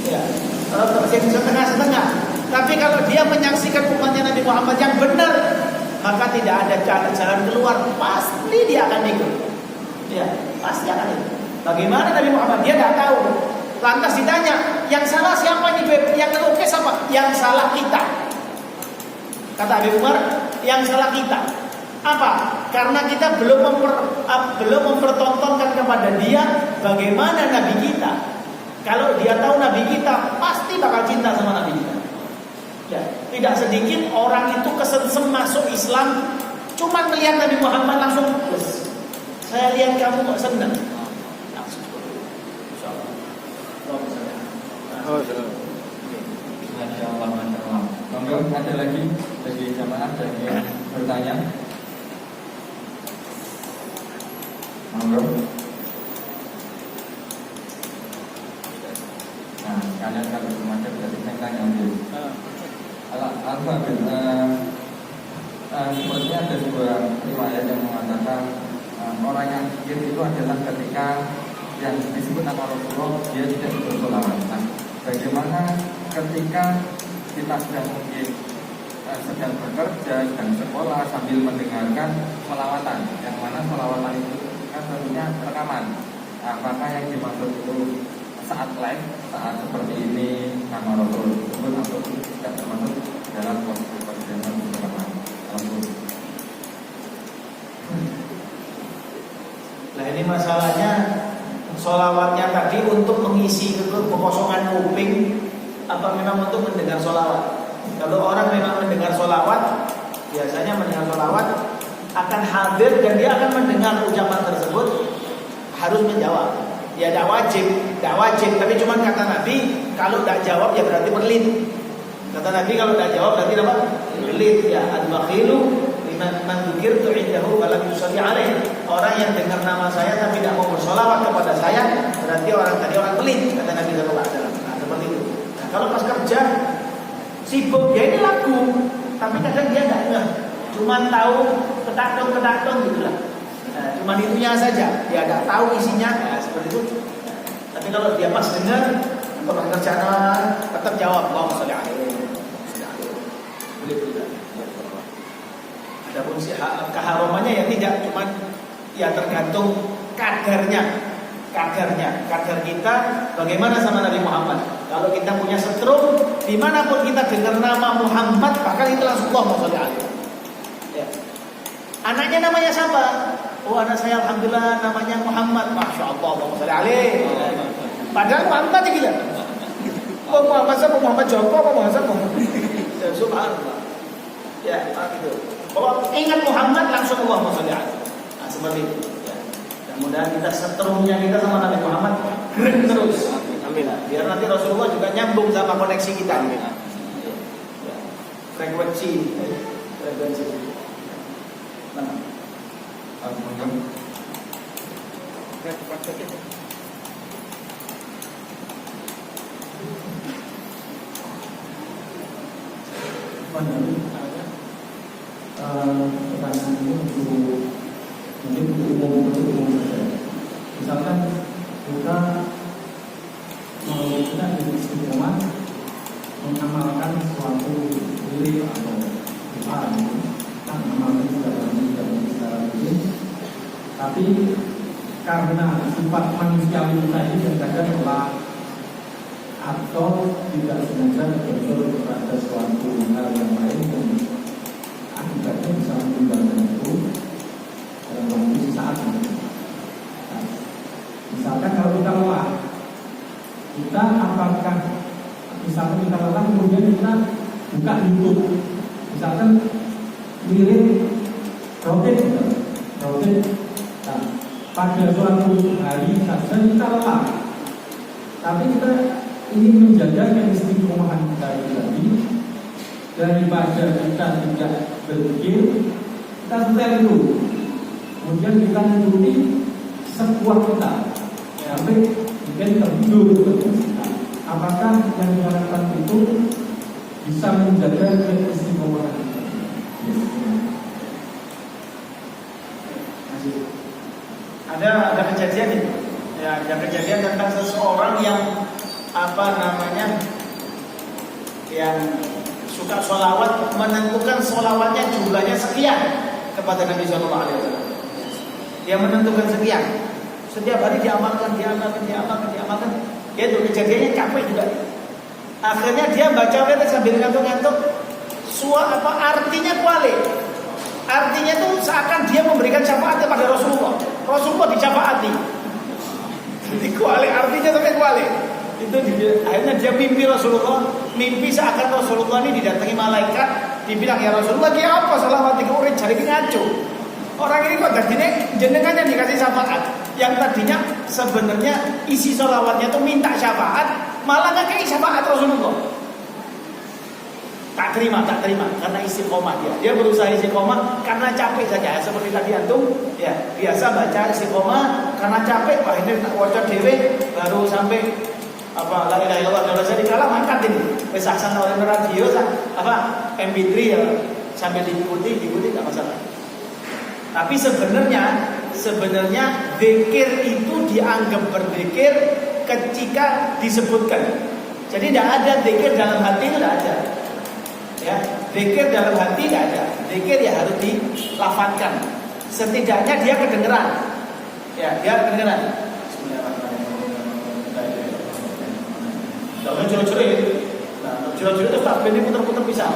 ya, rodok setengah-setengah. Tapi kalau dia menyaksikan umatnya Nabi Muhammad yang benar, maka tidak ada jalan keluar, pasti dia akan ikut. Ya, pasti akan ikut. Bagaimana Nabi Muhammad? Dia tidak tahu. Lantas ditanya, yang salah siapa ini? Yang ngelukis apa? Yang salah kita. Kata Habib Umar, yang salah kita. Apa? Karena kita belum mempertontonkan kepada dia bagaimana Nabi kita. Kalau dia tahu Nabi kita, pasti bakal cinta sama Nabi kita. Ya, tidak sedikit orang itu kesengsem masuk Islam, cuma melihat Nabi Muhammad langsung, saya lihat kamu kok senang. Langsung. Insyaallah. Masya Allah. Monggo, ada lagi bagi jamaah yang ingin bertanya. Monggo. Nah, kalian kalau belum ada berarti saya tanya dulu. Sepertinya ada sebuah riwayat yang mengatakan orang yang zikir itu adalah ketika yang disebut nama Rasulullah dia tidak bersolawat. Nah, bagaimana ketika kita sedang mungkin sedang bekerja, sedang sekolah sambil mendengarkan sholawatan, yang mana sholawatan itu kan tentunya rekaman. Apakah yang dimaksud itu saat live, saat seperti ini nama Rasul tersebut atau tidak termasuk dalam proses perjalanan rekaman? Nah ini masalahnya sholawatnya tadi untuk mengisi kekosongan kuping apa memang untuk mendengar sholawat. Kalau orang memang mendengar sholawat, biasanya mendengar sholawat akan hadir dan dia akan mendengar ucapan tersebut, harus menjawab. Ya tidak wajib, tapi cuma kata Nabi kalau tidak jawab ya berarti berlin. Kata Nabi kalau tidak jawab berarti apa? Berlin. Ya al-bakhilu man dzukirtu indahu falam yusalli alaihi. Orang yang dengar nama saya tapi tidak mau bersolawat kepada saya, berarti orang tadi orang pelit, kata Nabi sallallahu alaihi wasallam. Nah, seperti itu. Nah, kalau pas kerja sibuk ya ini lagu, tapi kadang dia enggak ngeh. Cuma tahu ketak-tok gitulah. Nah, cuma itunya saja. Dia enggak tahu isinya. Nah, seperti itu. Tapi kalau dia pas dengar untuk kerjaan tetap jawab Allahumma shalli alaihi. Boleh juga. Adapun keharumannya ya tidak, cuman ya tergantung kadarnya. Kadar kita bagaimana sama Nabi Muhammad. Kalau kita punya setrum, dimanapun kita dengar nama Muhammad, maka itu langsung Allahumma shalli alaihi. Ya. Anaknya namanya siapa? Oh anak saya alhamdulillah namanya Muhammad. Masya Allah, Allahumma shalli alaihi. Padahal Muhammad dia bilang, oh Muhammad siapa? Muhammad Joko apa Muhammad siapa? Subhanallah. Ya, gitu. Kalau ingat Muhammad langsung Allahumma shalli alaihi. Nah, seperti itu. Ya. Mudah-mudahan kita seterumnya kita sama Nabi Muhammad keren terus. Amin. Biar nanti Rasulullah juga nyambung sama koneksi kita. Amin. Ya. Frekuensi. Nah. Pertanyaan ini mungkin umum saja. Misalkan kita istiqomah mengamalkan suatu diri atau doa, kita mengamalkan secara rutin, tapi karena sifat manusiawi kita ini kadang-kadang lelah atau tidak sengaja terbentur kepada suatu hal yang lain dan akibatnya bisa meninggalkan itu dalam waktu saat ini. Nah, misalkan kalau kita lelah, kita apakah misalkan kita lelah kemudian kita buka YouTube, misalkan mirip rotin. Nah, pada suatu hari saja kita lelah, tapi kita ingin menjaga keistiqomahan kita tadi. Daripada kita tidak berpikir, kita setel dulu. Kemudian kita ikuti sekuat kita sampai mungkin tertidur. Nah, apakah yang dilakukan itu bisa menjaga keistiqomahan kita? Ada kejadian itu. Ya, ada kejadian tentang seseorang yang yang suka sholawat, menentukan sholawatnya jumlahnya sekian kepada Nabi Sallallahu Alaihi Wasallam. Dia menentukan sekian, setiap hari diamalkan. Ya itu kejadiannya capek juga. Akhirnya dia baca sambil ngantuk-ngantuk. Artinya kuali. Artinya itu seakan dia memberikan syafaat kepada Rasulullah. Rasulullah dicafaati. Jadi kuali, artinya sampai kuali. Itu akhirnya dia mimpi Rasulullah, mimpi seakan Rasulullah ini didatangi malaikat, dibilang ya Rasulullah dia apa selawat 3 urip jari ngaco. Orang ini kok tadinya jenengan yang dikasih syafaat, yang tadinya sebenarnya isi sholawatnya itu minta syafaat, malah nggak kayak syafaat Rasulullah. tak terima karena istiqomah dia berusaha istiqomah karena capek saja, seperti tadi antum ya biasa baca istiqomah karena capek, wah ini tak wajah dewe baru sampai apa la ilaha illallah dan saya dikalah mangkat ini wis saksan oleh radio apa MP3 ya sampai diikuti enggak masalah. Tapi sebenarnya zikir itu dianggap berzikir ketika disebutkan. Jadi tidak ada zikir dalam hati, itu tidak ada. Ya, zikir dalam hati tidak ada. Zikir ya harus dilafadzkan. Setidaknya dia kedengeran. Ya, dia kedengeran. Jangan jerit-jerit. Nah, jerit-jerit itu tak ini putar-putar bisa.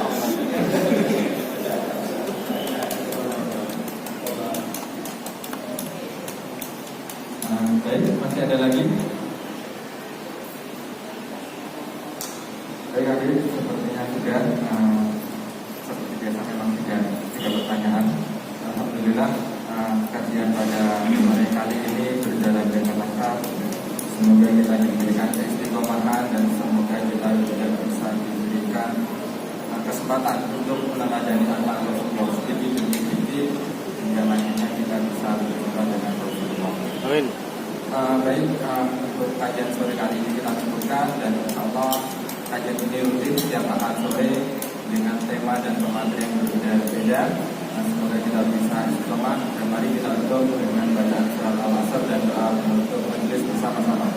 Baik, masih ada lagi. Baik, adik, sepertinya sudah seperti biasa memang tiga pertanyaan. Alhamdulillah kajian pada sore kali ini berjalan dengan lancar. Semoga kita diberikan keistiqomahan dan semoga kita juga bisa diberikan kesempatan untuk meneladani amal Rasulullah sedikit hingga nantinya kita bisa berjumpa dengan Rasulullah. Amin. Baik, untuk kajian sore kali ini kita cukupkan dan insyaallah kajian ini rutin setiap ahad sore dengan tema dan pemateri yang berbeda-beda. Semoga kita bisa istiqomah dan mari kita tutup dengan bacaan surat Al-Asr dan doa penutup majelis bersama-sama.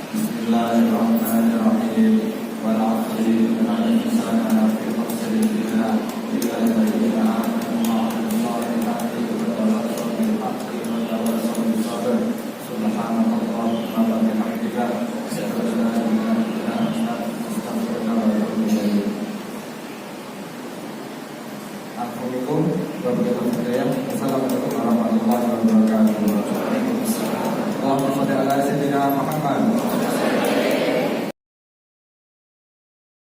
Bismillahirrahmanirrahim. Wal 'asri innal insana lafi khusr illa alladziina aamanu wa 'amilus shalihati wa tawassaw bil haqqi wa tawassaw bis sabr. Subhanallah wa bihamdika asyhadu an la ilaha illa anta astaghfiruka wa atubu ilaik. Assalamualaikum warahmatullahi wabarakatuh. Allahumma shalli ala sayyidina Muhammad.